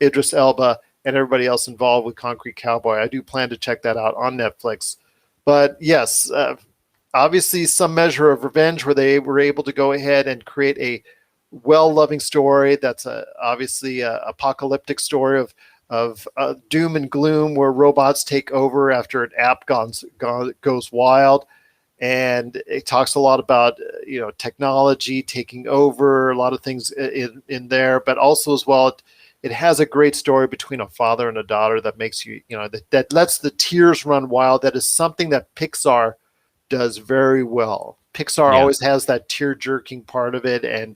Idris Elba, and everybody else involved with Concrete Cowboy. I do plan to check that out on Netflix. But yes, obviously some measure of revenge where they were able to go ahead and create a well-loving story that's obviously a apocalyptic story of doom and gloom where robots take over after an app goes wild. And it talks a lot about technology taking over, a lot of things in there, but also as well, it has a great story between a father and a daughter that makes that lets the tears run wild. That is something that Pixar does very well. Pixar always has that tear-jerking part of it, and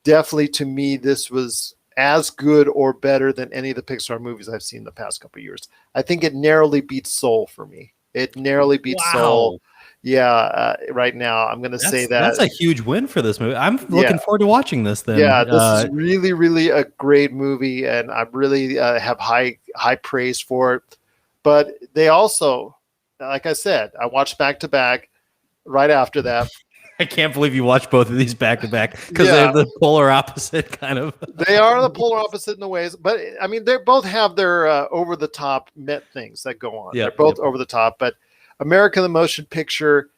definitely to me, this was as good or better than any of the Pixar movies I've seen the past couple of years. I think it narrowly beats Soul for me. It narrowly beats Soul. Yeah, right now I'm going to say that that's a huge win for this movie. I'm looking forward to watching this. Then, this is really, really a great movie, and I really have high praise for it. But they also, like I said, I watched back to back. Right after that, I can't believe you watched both of these back to back because they're the polar opposite kind of. They are the polar opposite in the ways, but I mean, they both have their over the top things that go on. They're both over the top, but America, the motion picture,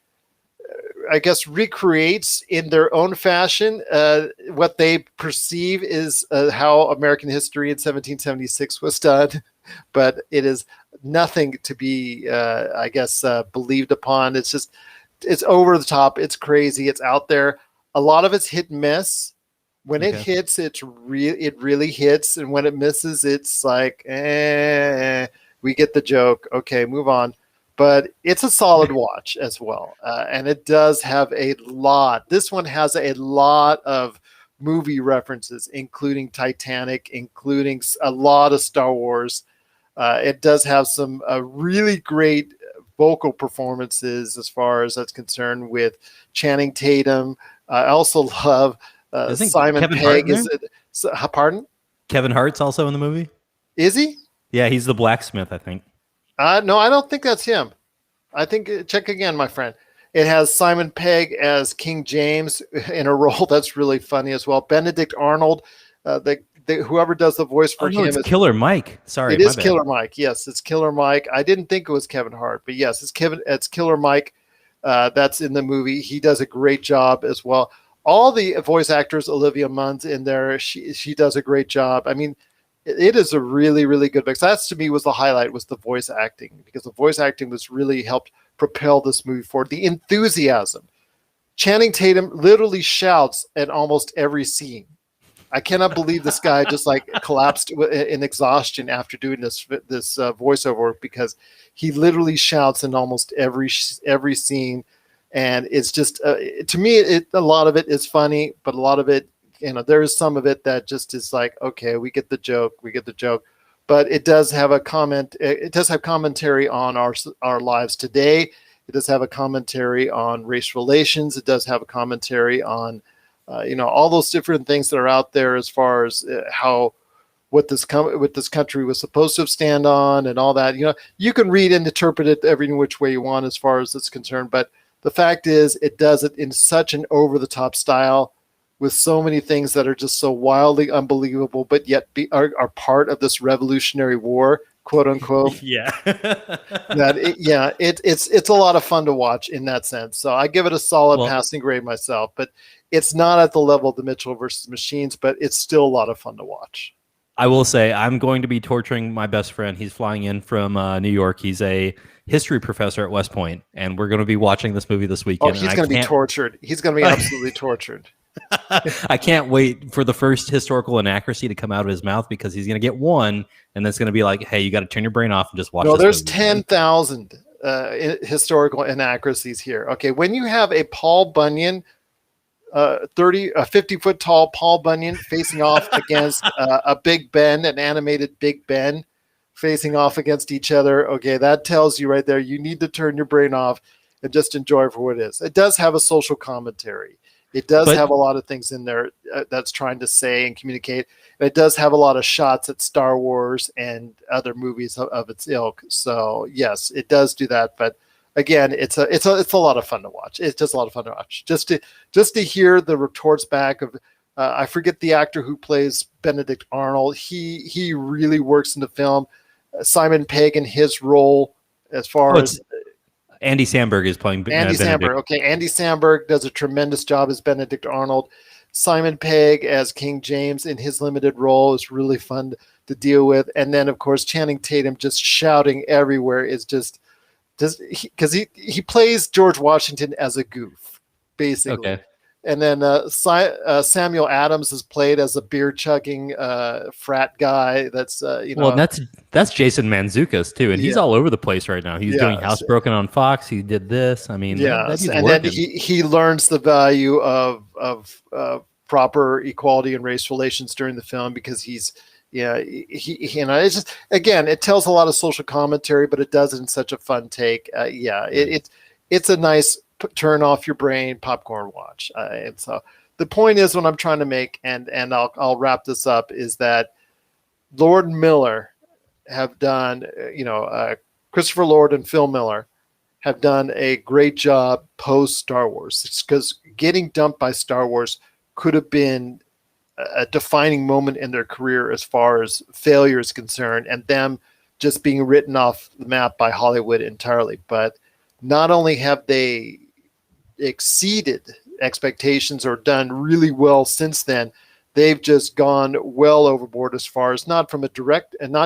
I guess, recreates in their own fashion what they perceive is how American history in 1776 was done, but it is nothing to be, believed upon. It's over the top. It's crazy. It's out there. A lot of it's hit and miss. When it hits, it really hits, and when it misses, it's like, we get the joke. Okay, move on. But it's a solid watch as well. And it does have a lot. This one has a lot of movie references, including Titanic, including a lot of Star Wars. It does have some really great vocal performances as far as that's concerned with Channing Tatum. I also love Simon Pegg. Pardon? Kevin Hart's also in the movie. Is he? Yeah, he's the blacksmith, I think. No, I don't think that's him. I think, check again, my friend. It has Simon Pegg as King James in a role that's really funny as well. Benedict Arnold, whoever does the voice for him. It's Killer Mike. Sorry, it is Killer Mike. Yes, it's Killer Mike. I didn't think it was Kevin Hart, but yes, it's Killer Mike. That's in the movie. He does a great job as well. All the voice actors, Olivia Munn's in there. She does a great job. I mean, it is a really, really good mix. That's, to me, was the highlight, was the voice acting, because the voice acting was really helped propel this movie forward. The enthusiasm. Channing Tatum literally shouts at almost every scene. I cannot believe this guy just collapsed in exhaustion after doing this voiceover, because he literally shouts in almost every scene. And it's just, to me, a lot of it is funny, but a lot of it, there is some of it that just is like, okay, we get the joke. but it does have a comment. It does have commentary on our lives today. It does have a commentary on race relations. It does have a commentary on, all those different things that are out there as far as how what this country was supposed to stand on and all that. You can read and interpret it every which way you want as far as it's concerned. But the fact is, it does it in such an over-the-top style with so many things that are just so wildly unbelievable, but yet are part of this revolutionary war, quote unquote. Yeah. It's a lot of fun to watch in that sense. So I give it a solid passing grade myself, but it's not at the level of the Mitchell versus Machines, but it's still a lot of fun to watch. I will say I'm going to be torturing my best friend. He's flying in from New York. He's a history professor at West Point, and we're going to be watching this movie this weekend. Oh, he's going to be tortured. He's going to be absolutely tortured. I can't wait for the first historical inaccuracy to come out of his mouth, because he's going to get one, and that's going to be like, hey, you got to turn your brain off and just watch this there's movie. 10,000 historical inaccuracies here. Okay, when you have a Paul Bunyan, 50-foot tall Paul Bunyan facing off against a Big Ben, an animated Big Ben facing off against each other, okay, that tells you right there you need to turn your brain off and just enjoy it for what it is. It does have a social commentary. It does have a lot of things in there that's trying to say and communicate. And it does have a lot of shots at Star Wars and other movies of its ilk. So yes, it does do that. But again, it's a lot of fun to watch. It's just a lot of fun to watch. Just to hear the retorts back of I forget the actor who plays Benedict Arnold. He really works in the film. Simon Pegg in his role as far as Andy Samberg is playing Andy Samberg. Okay, Andy Samberg does a tremendous job as Benedict Arnold. Simon Pegg as King James in his limited role is really fun to deal with. And then, of course, Channing Tatum just shouting everywhere is just because he plays George Washington as a goof, basically. Okay. And then Samuel Adams is played as a beer chugging frat guy. That's Well, that's Jason Mantzoukas too, and he's all over the place right now. He's doing Housebroken on Fox. He did this. I mean, then he learns the value of proper equality and race relations during the film, because he it's just, again, it tells a lot of social commentary, but it does it in such a fun take. It's a nice turn off your brain popcorn watch. And so the point is, what I'm trying to make, and I'll wrap this up, is that Lord and Miller have done, Christopher Lord and Phil Miller have done a great job post Star Wars, because getting dumped by Star Wars could have been a defining moment in their career as far as failure is concerned, and them just being written off the map by Hollywood entirely. But not only have they exceeded expectations or done really well since then, they've just gone well overboard as far as not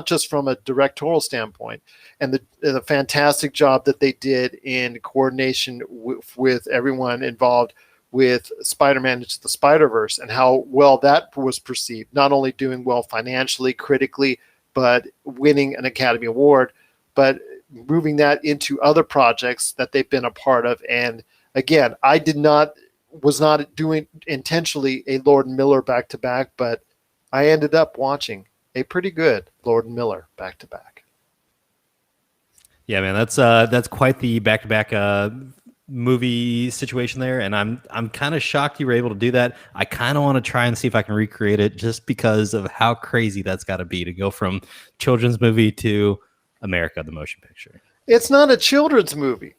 just from a directorial standpoint, and the fantastic job that they did in coordination with everyone involved with Spider-Man Into the Spider-Verse, and how well that was perceived, not only doing well financially, critically, but winning an Academy Award, but moving that into other projects that they've been a part of. And again, I was not doing intentionally a Lord and Miller back-to-back, but I ended up watching a pretty good Lord and Miller back-to-back. Yeah, man, that's quite the back-to-back movie situation there, and I'm kind of shocked you were able to do that. I kind of want to try and see if I can recreate it, just because of how crazy that's got to be to go from children's movie to America the Motion Picture. It's not a children's movie.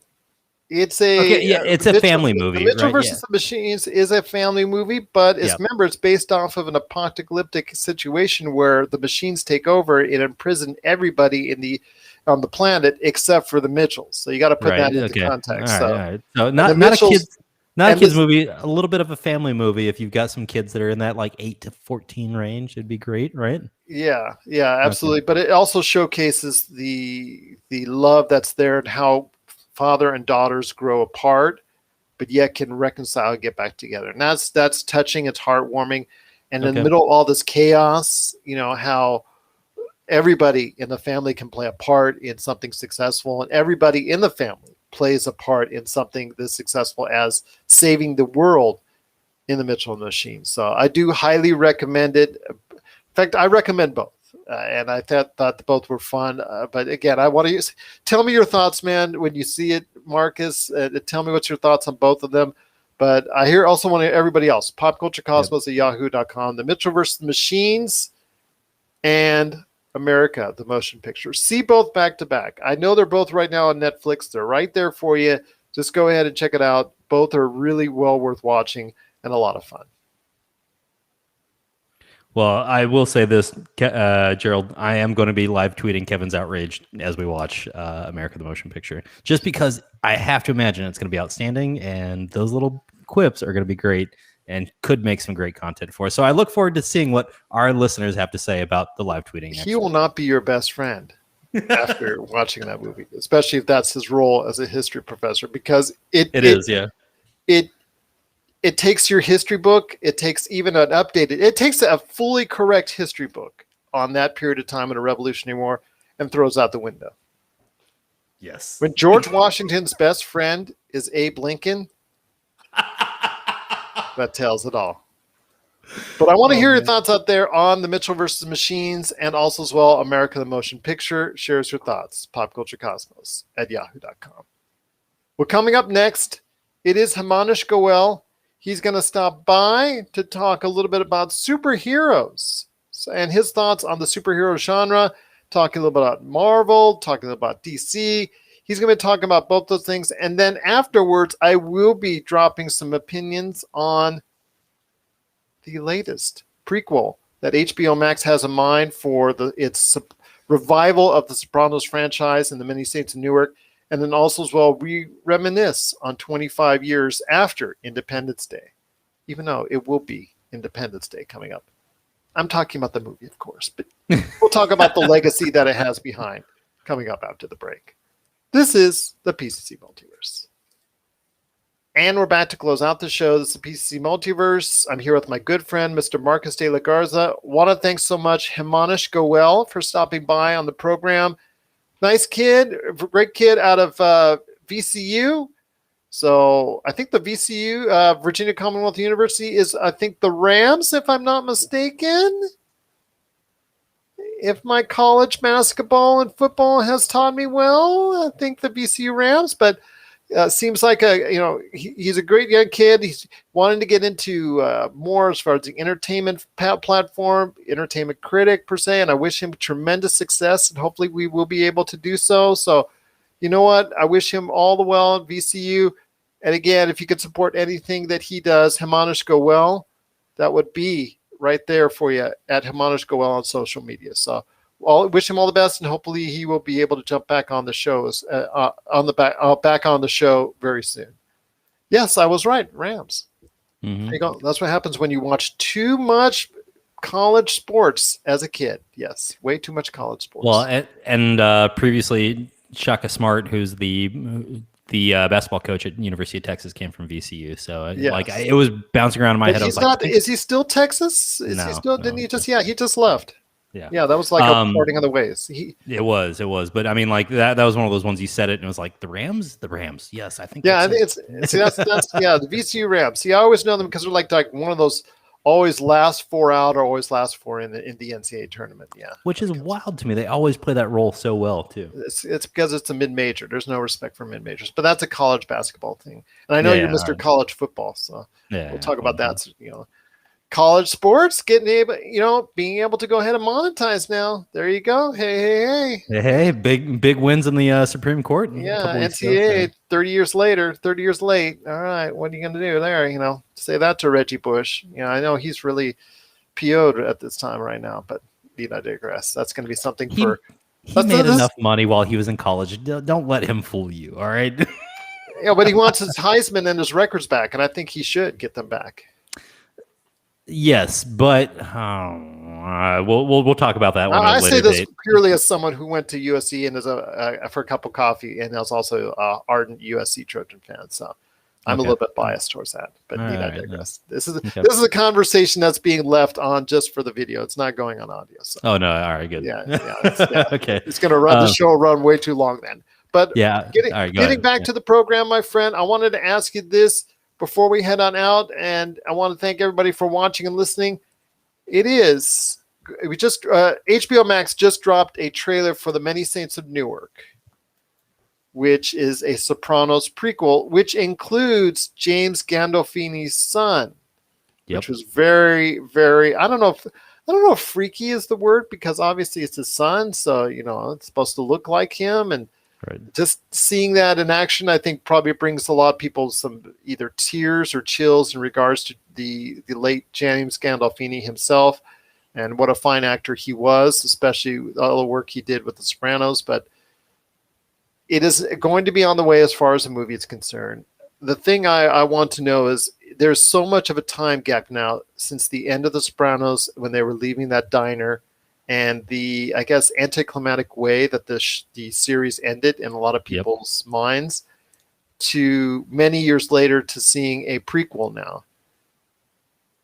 It's a family movie. The Mitchell versus the Machines is a family movie, but remember, it's based off of an apocalyptic situation where the machines take over and imprison everybody on the planet except for the Mitchells. So you got to put that into context. All right. So not a kids movie, a little bit of a family movie. If you've got some kids that are in that like 8 to 14 range, it'd be great, right? Yeah, absolutely. Okay. But it also showcases the love that's there, and how father and daughters grow apart, but yet can reconcile and get back together. And that's touching. It's heartwarming. And in the middle of all this chaos, how everybody in the family can play a part in something successful, and everybody in the family plays a part in something this successful as saving the world in the Mitchell Machine. So I do highly recommend it. In fact, I recommend both. and I thought both were fun. But again, I want to tell me your thoughts, man, when you see it, Marcus. Tell me what's your thoughts on both of them. But I also want everybody else. PopCultureCosmos at yahoo.com. The Mitchell versus the Machines and America, the motion picture. See both back to back. I know they're both right now on Netflix. They're right there for you. Just go ahead and check it out. Both are really well worth watching and a lot of fun. Well, I will say this, Gerald, I am going to be live tweeting Kevin's outrage as we watch America the Motion Picture, just because I have to imagine it's going to be outstanding, and those little quips are going to be great and could make some great content for us. So I look forward to seeing what our listeners have to say about the live tweeting. He will not be your best friend after watching that movie, especially if that's his role as a history professor, because it is. It takes your history book. It takes even an updated. It takes a fully correct history book on that period of time in a Revolutionary War and throws out the window. Yes. When George Washington's best friend is Abe Lincoln, that tells it all. But I want to hear your thoughts out there on the Mitchell versus Machines and also as well America the Motion Picture. Share us your thoughts. PopCultureCosmos at yahoo.com. Well, coming up next, it is Himanish Goel. He's going to stop by to talk a little bit about superheroes and his thoughts on the superhero genre, talking a little bit about Marvel, talking about DC. He's going to be talking about both those things. And then afterwards, I will be dropping some opinions on the latest prequel that HBO Max has in mind for its revival of the Sopranos franchise and the Many Saints of Newark. And then also as well, we reminisce on 25 years after Independence Day, even though it will be Independence Day coming up. I'm talking about the movie, of course, but we'll talk about the legacy that it has behind coming up after the break. This is the PCC Multiverse. And we're back to close out the show. This is the PCC Multiverse. I'm here with my good friend, Mr. Marcus de la Garza. Want to thank so much Himanish Goel for stopping by on the program. Nice kid, great kid out of VCU. So I think the VCU, Virginia Commonwealth University, is, I think, the Rams, if I'm not mistaken. If my college basketball and football has taught me well, I think the VCU Rams. But seems like he's a great young kid. He's wanting to get into more as far as the entertainment platform, entertainment critic per se, and I wish him tremendous success, and hopefully we will be able to do so. So, you know what? I wish him all the well at VCU. And again, if you could support anything that he does, Himanish Goel, that would be right there for you at Himanish Goel on social media. So, wish him all the best, and hopefully he will be able to jump back on the shows back on the show very soon. Yes, I was right. Rams. Mm-hmm. There you go. That's what happens when you watch too much college sports as a kid. Yes, way too much college sports. Well, and previously Shaka Smart, who's the basketball coach at University of Texas, came from VCU. So it was bouncing around in my head. I was is he still Texas? Is he still? Didn't he just? Yeah, he just left. Yeah, that was like a parting of the ways. It was. But I mean, like that was one of those ones you said it and it was like the Rams. Yes, I think. Yeah, that's the VCU Rams. See, I always know them because they're like one of those always last four out or always last four in the NCAA tournament. Yeah, which is wild to me. They always play that role so well too. It's because it's a mid-major. There's no respect for mid-majors, but that's a college basketball thing. And I know you're Mr. College football, so we'll talk about that. So, college sports being able to go ahead and monetize now. There you go. Hey, big wins in the Supreme Court. NCAA 30 years late. All right, what are you going to do there? Say that to Reggie Bush. I know he's really PO'd at this time right now, but I digress. That's going to be something he made enough money while he was in college. Don't let him fool you. All right. Yeah, but he wants his Heisman and his records back, and I think he should get them back. Yes, but we'll talk about that one. I say this purely as someone who went to USC and is for a cup of coffee, and is also an ardent USC Trojan fan. So I'm a little bit biased towards that. But I digress. This is a conversation that's being left on just for the video. It's not going on audio. So. Oh no! All right, good. Yeah. Okay. It's going to run the show run way too long then. But getting back to the program, my friend, I wanted to ask you this before we head on out, and I want to thank everybody for watching and listening. It is HBO Max just dropped a trailer for the Many Saints of Newark, which is a Sopranos prequel, which includes James Gandolfini's son, which was very, very, I don't know if freaky is the word, because obviously it's his son, so it's supposed to look like him, and just seeing that in action, I think probably brings a lot of people some either tears or chills in regards to the late James Gandolfini himself, and what a fine actor he was, especially with all the work he did with The Sopranos. But it is going to be on the way as far as the movie is concerned. The thing I want to know is, there's so much of a time gap now since the end of The Sopranos, when they were leaving that diner, and the, I guess, anticlimactic way that the series ended in a lot of people's minds, to many years later to seeing a prequel now.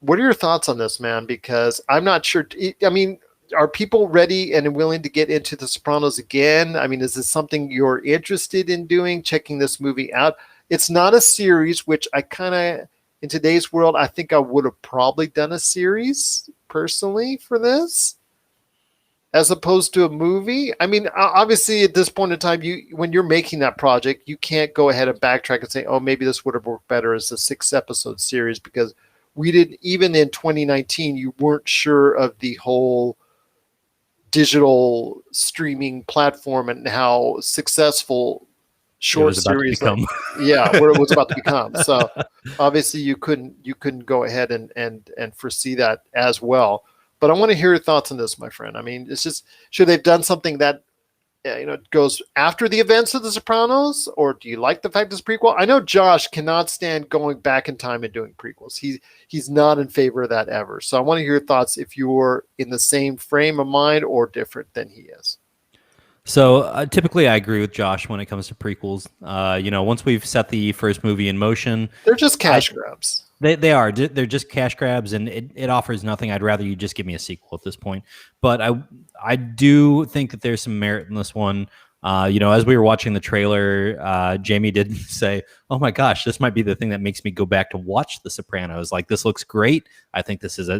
What are your thoughts on this, man? Because I'm not sure. I mean, are people ready and willing to get into The Sopranos again? I mean, is this something you're interested in doing, checking this movie out? It's not a series, which I kind of, in today's world, I think I would have probably done a series personally for this, as opposed to a movie. I mean, obviously at this point in time, when you're making that project, you can't go ahead and backtrack and say, oh, maybe this would have worked better as a 6-episode series, because we didn't, even in 2019, you weren't sure of the whole digital streaming platform and how successful short series what it was about to become. So obviously you couldn't go ahead and foresee that as well. But I want to hear your thoughts on this, my friend. I mean, it's just, should they've done something that goes after the events of The Sopranos, or do you like the fact it's prequel? I know Josh cannot stand going back in time and doing prequels. He's not in favor of that ever. So I want to hear your thoughts, if you're in the same frame of mind or different than he is. So typically I agree with Josh when it comes to prequels. Once we've set the first movie in motion, they're just cash grabs. They are. They're just cash grabs, and it offers nothing. I'd rather you just give me a sequel at this point. But I do think that there's some merit in this one. As we were watching the trailer, Jamie did say, oh my gosh, this might be the thing that makes me go back to watch The Sopranos. Like, this looks great. I think this is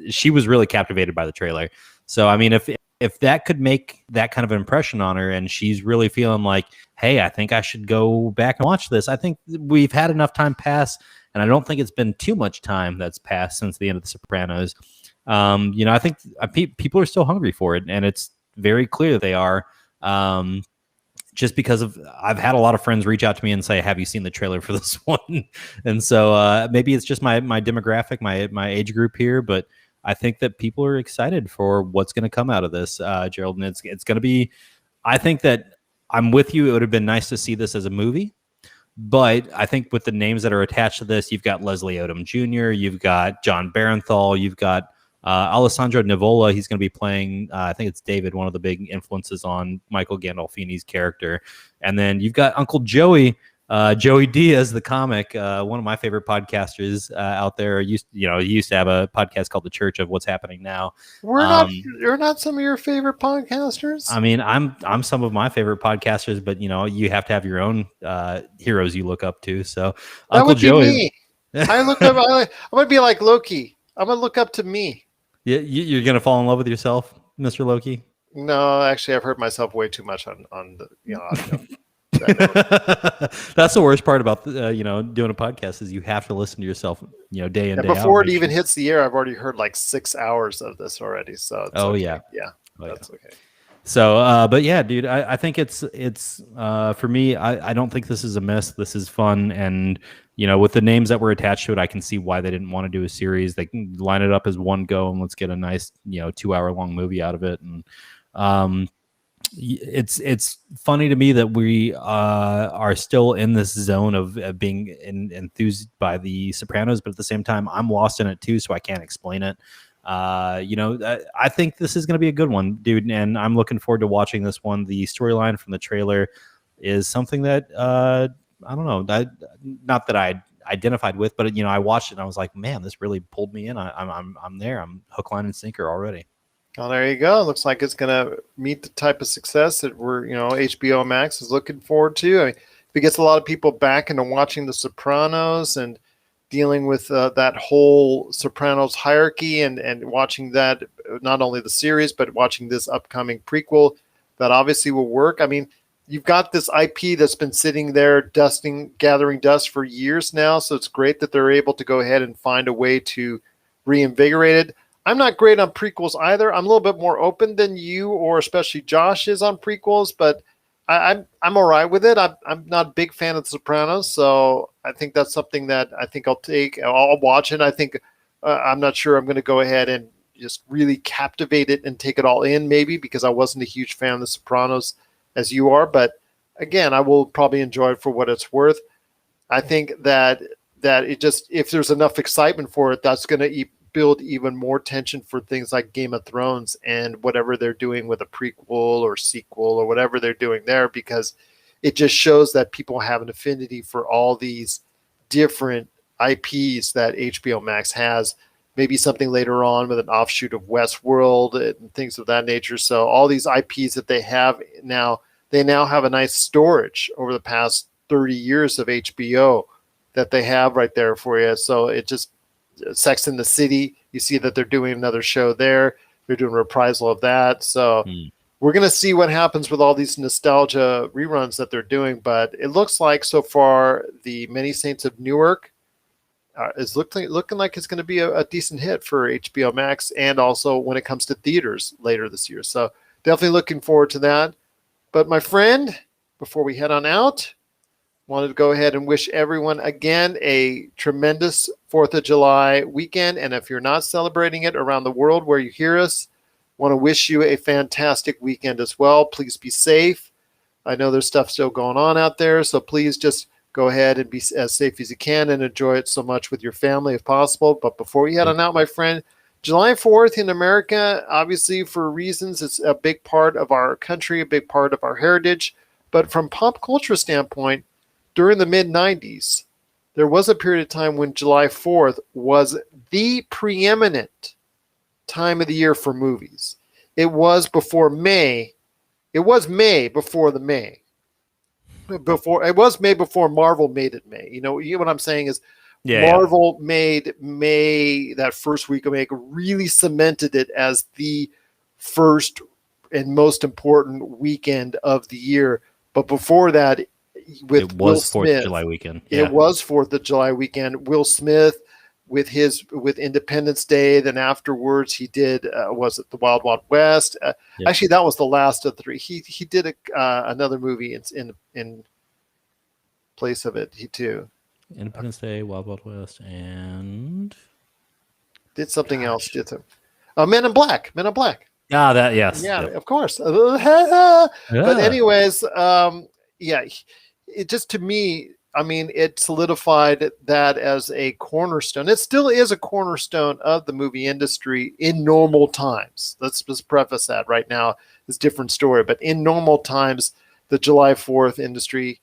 she was really captivated by the trailer. So, I mean, if that could make that kind of an impression on her, and she's really feeling like, hey, I think I should go back and watch this, I think we've had enough time pass, and I don't think it's been too much time that's passed since the end of The Sopranos. I think people are still hungry for it, and it's very clear they are. Just because I've had a lot of friends reach out to me and say, have you seen the trailer for this one? And so maybe it's just my demographic, my age group here, but I think that people are excited for what's going to come out of this, Gerald. And it's going to be, I think that I'm with you. It would have been nice to see this as a movie, but I think with the names that are attached to this, you've got Leslie Odom Jr., you've got John Barenthal, you've got Alessandro Nivola. He's going to be playing, I think it's David, one of the big influences on Michael Gandolfini's character. And then you've got Uncle Joey, Joey Diaz, the comic, one of my favorite podcasters out there. He used to have a podcast called The Church of What's Happening Now. You're not some of your favorite podcasters. I mean, I'm some of my favorite podcasters, but you have to have your own heroes you look up to. So that Uncle would Joey, be me. I'm gonna be like Loki. I'm gonna look up to me. Yeah, you're gonna fall in love with yourself, Mr. Loki. No, actually, I've heard myself way too much on the audio. That's the worst part about doing a podcast, is you have to listen to yourself day in, day out. Before it even hits the air, I've already heard like 6 hours of this already. So it's okay. That's okay. So but yeah, dude, I think it's for me, I don't think this is a miss. This is fun, and with the names that were attached to it, I can see why they didn't want to do a series. They can line it up as one go, and let's get a nice 2-hour-long movie out of it. And it's funny to me that we are still in this zone of being enthused by The Sopranos, but at the same time, I'm lost in it too, so I can't explain it. I think this is going to be a good one, dude, and I'm looking forward to watching this one. The storyline from the trailer is something that I don't know, not that I identified with, but I watched it and I was like, man, this really pulled me in. I'm there. I'm hook, line, and sinker already. Well, there you go. Looks like it's going to meet the type of success that HBO Max is looking forward to. I mean, if it gets a lot of people back into watching The Sopranos and dealing with that whole Sopranos hierarchy and watching that not only the series, but watching this upcoming prequel that obviously will work. I mean, you've got this IP that's been sitting there gathering dust for years now. So it's great that they're able to go ahead and find a way to reinvigorate it. I'm not great on prequels either. I'm a little bit more open than you, or especially Josh is on prequels, but I'm all right with it. I'm not a big fan of The Sopranos, so I think that's something that I think I'll watch it. I think I'm not sure I'm going to go ahead and just really captivate it and take it all in, maybe because I wasn't a huge fan of The Sopranos as you are. But again, I will probably enjoy it for what it's worth. I think that it just, if there's enough excitement for it, that's going to build even more tension for things like Game of Thrones and whatever they're doing with a prequel or sequel or whatever they're doing there, because it just shows that people have an affinity for all these different IPs that HBO Max has. Maybe something later on with an offshoot of Westworld and things of that nature. So all these IPs that they have now, they now have a nice storage over the past 30 years of HBO that they have right there for you. So it just, Sex in the City, you see that they're doing another show there. They're doing a reprisal of that. So we're going to see what happens with all these nostalgia reruns that they're doing. But it looks like so far the Many Saints of Newark is looking like it's going to be a decent hit for HBO Max, and also when it comes to theaters later this year. So definitely looking forward to that. But my friend, before we head on out, wanted to go ahead and wish everyone again a tremendous 4th of July weekend. And if you're not celebrating it around the world where you hear us, want to wish you a fantastic weekend as well. Please be safe. I know there's stuff still going on out there, so please just go ahead and be as safe as you can and enjoy it so much with your family if possible. But before we head on out, my friend, July 4th in America, obviously for reasons, it's a big part of our country, a big part of our heritage. But from pop culture standpoint, during the mid-90s, there was a period of time when July 4th was the preeminent time of the year for movies. It was before May. It was May before the May. It was May before Marvel made it May. You know what I'm saying is Marvel made May, that first week of May, really cemented it as the first and most important weekend of the year. But before that, with Will Smith, 4th of July weekend. Yeah. It was 4th of July weekend. Will Smith with Independence Day. Then afterwards, he did was it the Wild Wild West? Actually, that was the last of the three. He did another movie in place of it. He too. Independence Day, Wild Wild West, and did something else. Did some Men in Black. Men in Black. Ah, that yes. Yeah, of course. But anyways, it just, to me, I mean, it solidified that as a cornerstone. It still is a cornerstone of the movie industry in normal times. Let's just preface that. Right now is a different story, but in normal times, the July 4th industry,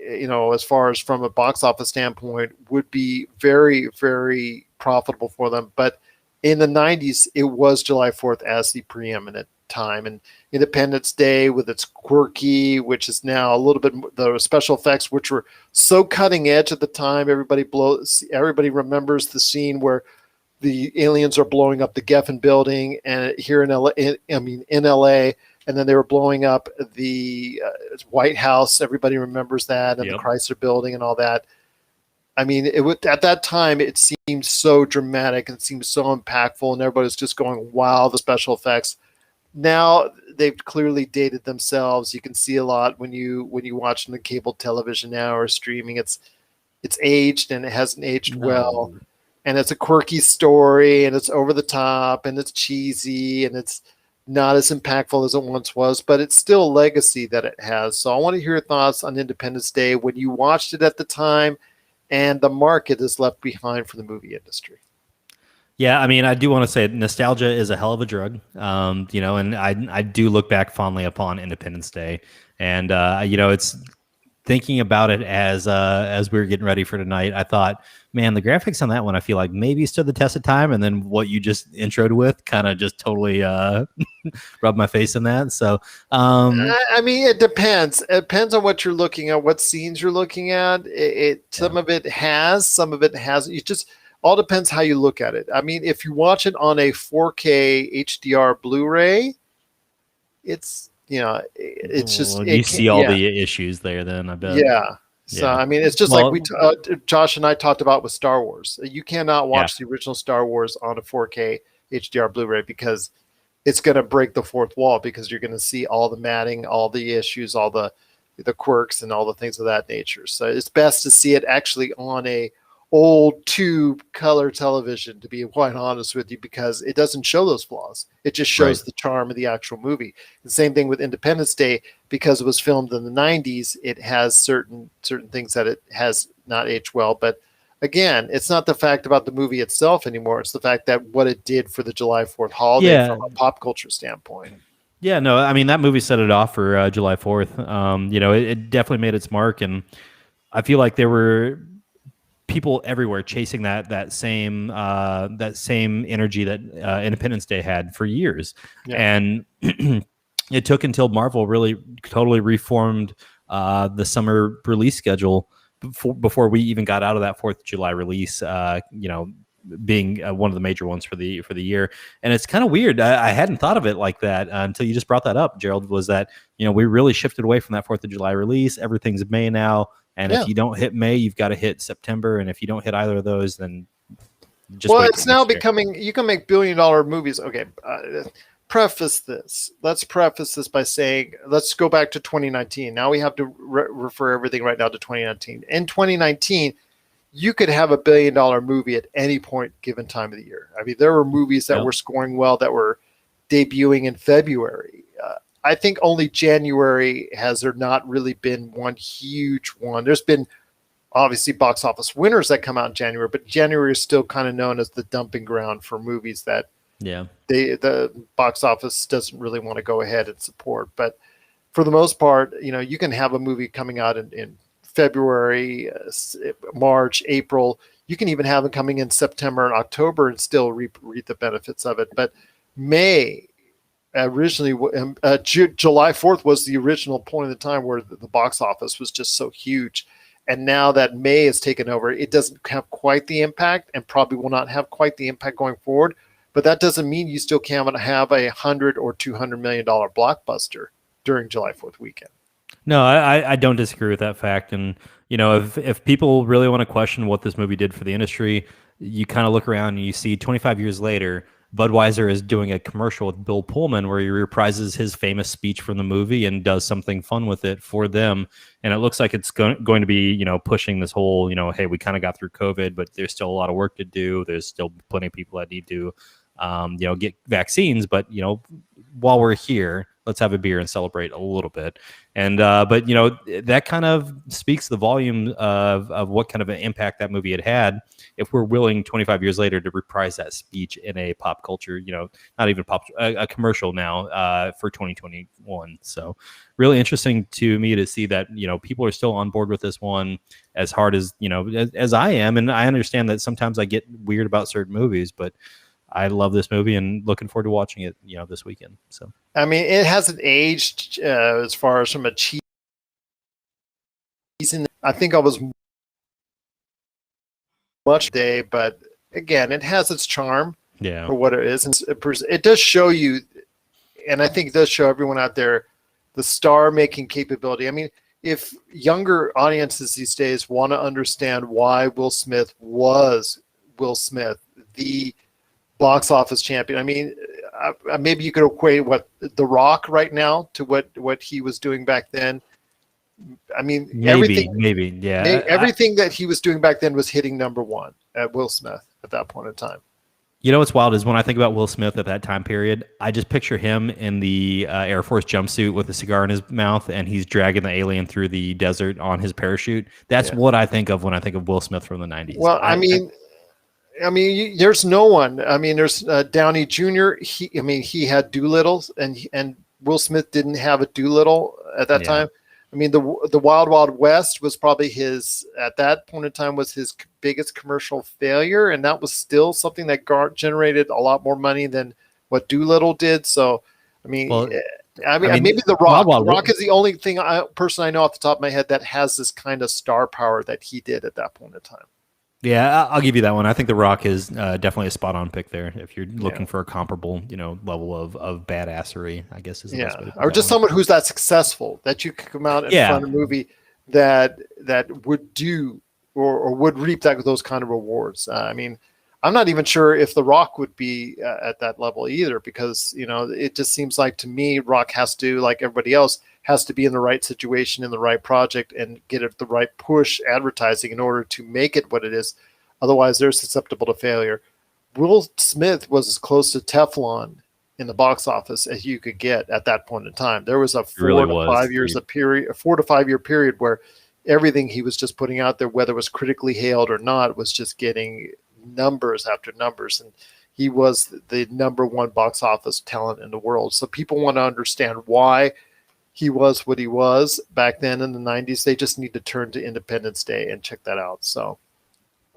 as far as from a box office standpoint, would be very, very profitable for them. But in the 90s, it was July 4th as the preeminent time. And Independence Day, with its quirky, which is now a little bit, the special effects, which were so cutting edge at the time. Everybody remembers the scene where the aliens are blowing up the Geffen building, and here in LA, in LA, and then they were blowing up the White House. Everybody remembers that, and the Chrysler building and all that. I mean, at that time, it seemed so dramatic and seemed so impactful, and everybody was just going, wow, the special effects. Now they've clearly dated themselves. You can see a lot when you watch the cable television now or streaming. It's aged, and it hasn't aged well. And it's a quirky story, and it's over the top, and it's cheesy, and it's not as impactful as it once was, but it's still a legacy that it has. So I want to hear your thoughts on Independence Day when you watched it at the time, and the market is left behind for the movie industry. Yeah, I mean, I do want to say nostalgia is a hell of a drug, and I do look back fondly upon Independence Day, and it's thinking about it as we were getting ready for tonight. I thought, man, the graphics on that one, I feel like maybe stood the test of time, and then what you just introed with kind of just totally rubbed my face in that. So, I mean, it depends. It depends on what you're looking at, what scenes you're looking at. Some of it has, some of it hasn't. all depends how you look at it. I mean, if you watch it on a 4K HDR Blu-ray, it's just you see all the issues there. Then I bet. Yeah. So I mean, it's just like Josh and I talked about with Star Wars. You cannot watch the original Star Wars on a 4K HDR Blu-ray because it's going to break the fourth wall, because you're going to see all the matting, all the issues, all the quirks and all the things of that nature. So it's best to see it actually on a old tube color television, to be quite honest with you, because it doesn't show those flaws. It just shows the charm of the actual movie. The same thing with Independence Day, because it was filmed in the 90s, it has certain things that it has not aged well. But again, it's not the fact about the movie itself anymore. It's the fact that what it did for the July 4th holiday from a pop culture standpoint. Yeah, no, I mean, that movie set it off for July 4th. It definitely made its mark, and I feel like there were people everywhere chasing that same energy that Independence Day had for years. And it took until Marvel really totally reformed the summer release schedule before we even got out of that 4th of July release, being one of the major ones for the year. And it's kind of weird. I hadn't thought of it like that until you just brought that up, Gerald, was that, we really shifted away from that 4th of July release. Everything's May now. And if you don't hit May, you've got to hit September. And if you don't hit either of those, then just wait. It's now becoming, you can make billion-dollar movies. Okay. Let's preface this by saying, let's go back to 2019. Now we have to refer everything right now to 2019. In 2019, you could have a $1 billion movie at any point given time of the year. I mean, there were movies that were scoring well that were debuting in February. I think only January has there not really been one huge one. There's been obviously box office winners that come out in January, but January is still kind of known as the dumping ground for movies that the box office doesn't really want to go ahead and support. But for the most part, you can have a movie coming out in February, March, April. You can even have them coming in September and October and still reap the benefits of it. But May, originally, July 4th was the original point of the time where the box office was just so huge. And now that May has taken over, it doesn't have quite the impact, and probably will not have quite the impact going forward. But that doesn't mean you still can't have a $100 or $200 million blockbuster during July 4th weekend. No, I don't disagree with that fact. And, if people really want to question what this movie did for the industry, you kind of look around and you see 25 years later, Budweiser is doing a commercial with Bill Pullman where he reprises his famous speech from the movie and does something fun with it for them. And it looks like it's going to be, pushing this whole, hey, we kind of got through COVID, but there's still a lot of work to do. There's still plenty of people that need to, get vaccines. But, while we're here, let's have a beer and celebrate a little bit. And but that kind of speaks the volume of what kind of an impact that movie had. If we're willing 25 years later to reprise that speech in a pop culture, not even a commercial now for 2021. So really interesting to me to see that people are still on board with this one as hard as as I am. And I understand that sometimes I get weird about certain movies, but I love this movie and looking forward to watching it, this weekend. So, I mean, it hasn't aged as far as from a cheese. I think I was much day, but again, it has its charm for what it is. And it does show you, and I think it does show everyone out there, the star making capability. I mean, if younger audiences these days want to understand why Will Smith was Will Smith, the box office champion. I mean, maybe you could equate what The Rock right now to what he was doing back then. I mean, everything that he was doing back then was hitting number one at Will Smith at that point in time. What's wild is when I think about Will Smith at that time period, I just picture him in the Air Force jumpsuit with a cigar in his mouth, and he's dragging the alien through the desert on his parachute. That's what I think of when I think of Will Smith from the 90s. Well, I mean, there's no one. I mean, there's Downey Jr. He had Doolittle, and Will Smith didn't have a Doolittle at that time. I mean, the Wild Wild West was probably at that point in time was his biggest commercial failure, and that was still something that generated a lot more money than what Doolittle did. So, maybe The Rock. The Rock is the only person I know off the top of my head that has this kind of star power that he did at that point in time. Yeah, I'll give you that one. I think The Rock is definitely a spot-on pick there. If you're looking for a comparable, level of badassery, I guess is the best way to put or that just one. someone who's that successful that you could come out and fund a movie that would do or would reap those kind of rewards. I mean, I'm not even sure if The Rock would be at that level either, because it just seems like to me Rock has to, like everybody else, has to be in the right situation, in the right project, and get it the right push advertising in order to make it what it is. Otherwise, they're susceptible to failure. Will Smith was as close to Teflon in the box office as you could get at that point in time. There was a 4 to 5 years a 4 to 5 year period where everything he was just putting out there, whether it was critically hailed or not, was just getting numbers after numbers, and he was the number one box office talent in the world. So people want to understand why he was what he was back then in the 90s. They just need to turn to Independence Day and check that out. So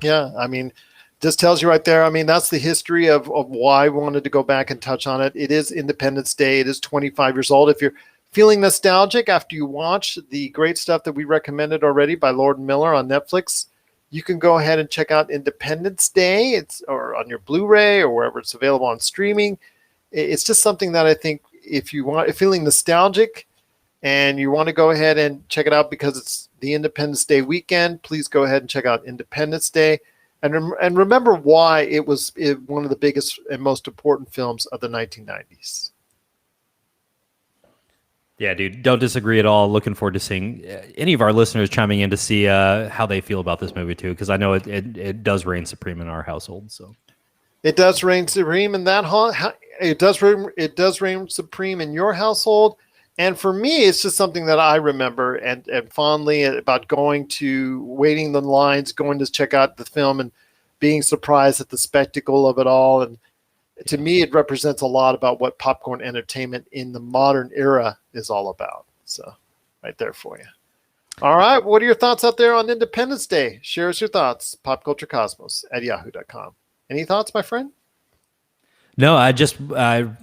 yeah, I mean, this tells you right there. I mean, that's the history of why I wanted to go back and touch on it. It is Independence Day. It is 25 years old. If you're feeling nostalgic after you watch the great stuff that we recommended already by Lord and Miller on Netflix, you can go ahead and check out Independence Day. Or on your Blu-ray or wherever it's available on streaming. It's just something that I think if feeling nostalgic and you want to go ahead and check it out because it's the Independence Day weekend, please go ahead and check out Independence Day. And remember why it was one of the biggest and most important films of the 1990s. Yeah, dude, don't disagree at all. Looking forward to seeing any of our listeners chiming in to see how they feel about this movie too, because I know it does reign supreme in our household. So it does reign supreme in that it does reign supreme in your household. And for me, it's just something that I remember and fondly about waiting the lines, going to check out the film and being surprised at the spectacle of it all. And to me, it represents a lot about what popcorn entertainment in the modern era is all about. So right there for you. All right. What are your thoughts out there on Independence Day? Share us your thoughts. popculturecosmos@yahoo.com. Any thoughts, my friend? No, I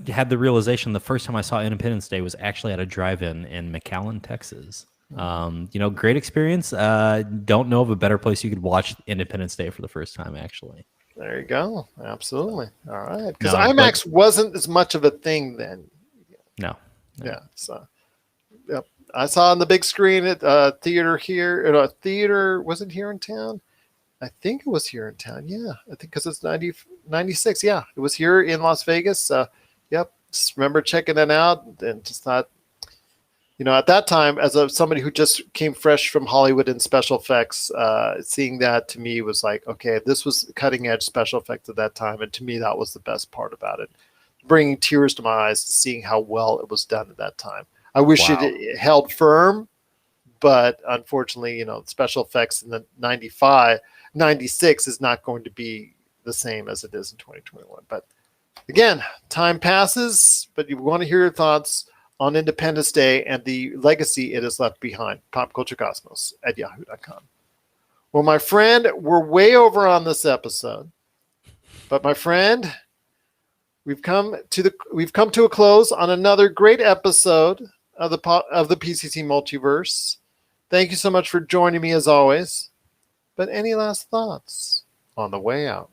had the realization the first time I saw Independence Day was actually at a drive-in in McAllen, Texas. Great experience. Don't know of a better place you could watch Independence Day for the first time, actually. There you go. Absolutely. All right. Because IMAX wasn't as much of a thing then. No. Yeah. So, yep. I saw on the big screen at a theater here. At a theater, was it here in town? I think it was here in town. Yeah. I think because it's 96. Yeah. It was here in Las Vegas. Yep. Just remember checking it out and just thought, at that time, as somebody who just came fresh from Hollywood in special effects, seeing that to me was like, okay, this was cutting edge special effects at that time. And to me, that was the best part about it. Bringing tears to my eyes, seeing how well it was done at that time. I wish it held firm, but unfortunately, special effects in the 96 is not going to be the same as it is in 2021. But again, time passes, but you want to hear your thoughts on Independence Day and the legacy it has left behind. popculturecosmos@yahoo.com. Well, my friend, we're way over on this episode, but my friend, we've come to a close on another great episode of the PCC Multiverse. Thank you so much for joining me as always. But any last thoughts on the way out?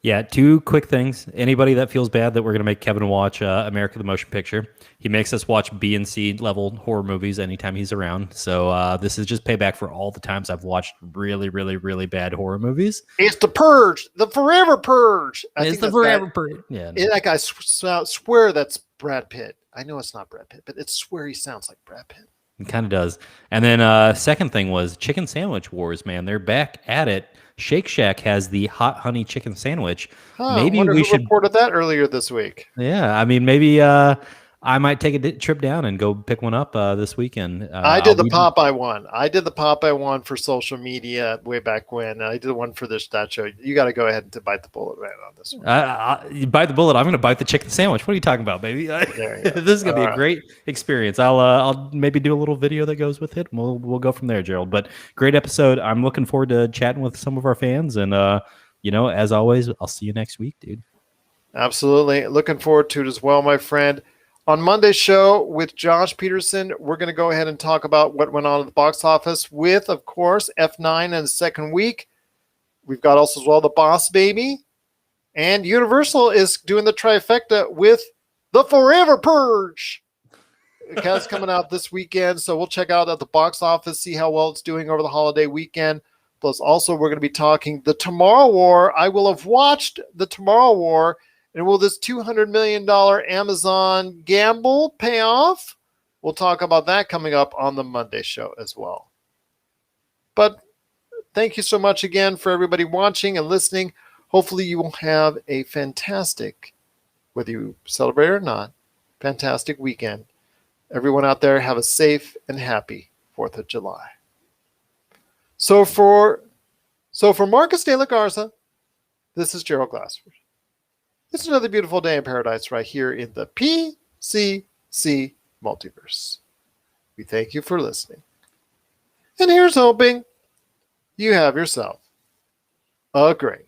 Yeah, two quick things. Anybody that feels bad that we're going to make Kevin watch America the Motion Picture, he makes us watch B and C level horror movies anytime he's around. So this is just payback for all the times I've watched really, really, really bad horror movies. It's the Purge, the Forever Purge. It's the Forever Purge. Yeah, no. That guy swear that's Brad Pitt. I know it's not Brad Pitt, but it's swear he sounds like Brad Pitt. It kind of does. And then second thing was Chicken Sandwich Wars, man. They're back at it. Shake Shack has the hot honey chicken sandwich. Maybe we should reported that earlier this week. Yeah, I mean, maybe I might take a trip down and go pick one up this weekend. I did the Popeye one. I did the Popeye one for social media way back when. I did one for that show. You got to go ahead and bite the bullet, man, on this one. You bite the bullet. I'm going to bite the chicken sandwich. What are you talking about, baby? This is going to be a great experience. I'll maybe do a little video that goes with it. We'll go from there, Gerald. But great episode. I'm looking forward to chatting with some of our fans. And, as always, I'll see you next week, dude. Absolutely. Looking forward to it as well, my friend. On Monday's show with Josh Peterson, we're going to go ahead and talk about what went on at the box office with, of course, F9 in the second week. we've got also as well The Boss Baby. And Universal is doing the trifecta with The Forever Purge. It's coming out this weekend, so we'll check out at the box office, see how well it's doing over the holiday weekend. Plus, also, we're going to be talking The Tomorrow War. I will have watched The Tomorrow War, and will this $200 million Amazon gamble pay off? We'll talk about that coming up on the Monday show as well. But thank you so much again for everybody watching and listening. Hopefully you will have a fantastic, whether you celebrate or not, fantastic weekend. Everyone out there, have a safe and happy 4th of July. So for Marcus de la Garza, this is Gerald Glassford. It's another beautiful day in paradise right here in the PCC Multiverse. We thank you for listening. And here's hoping you have yourself a great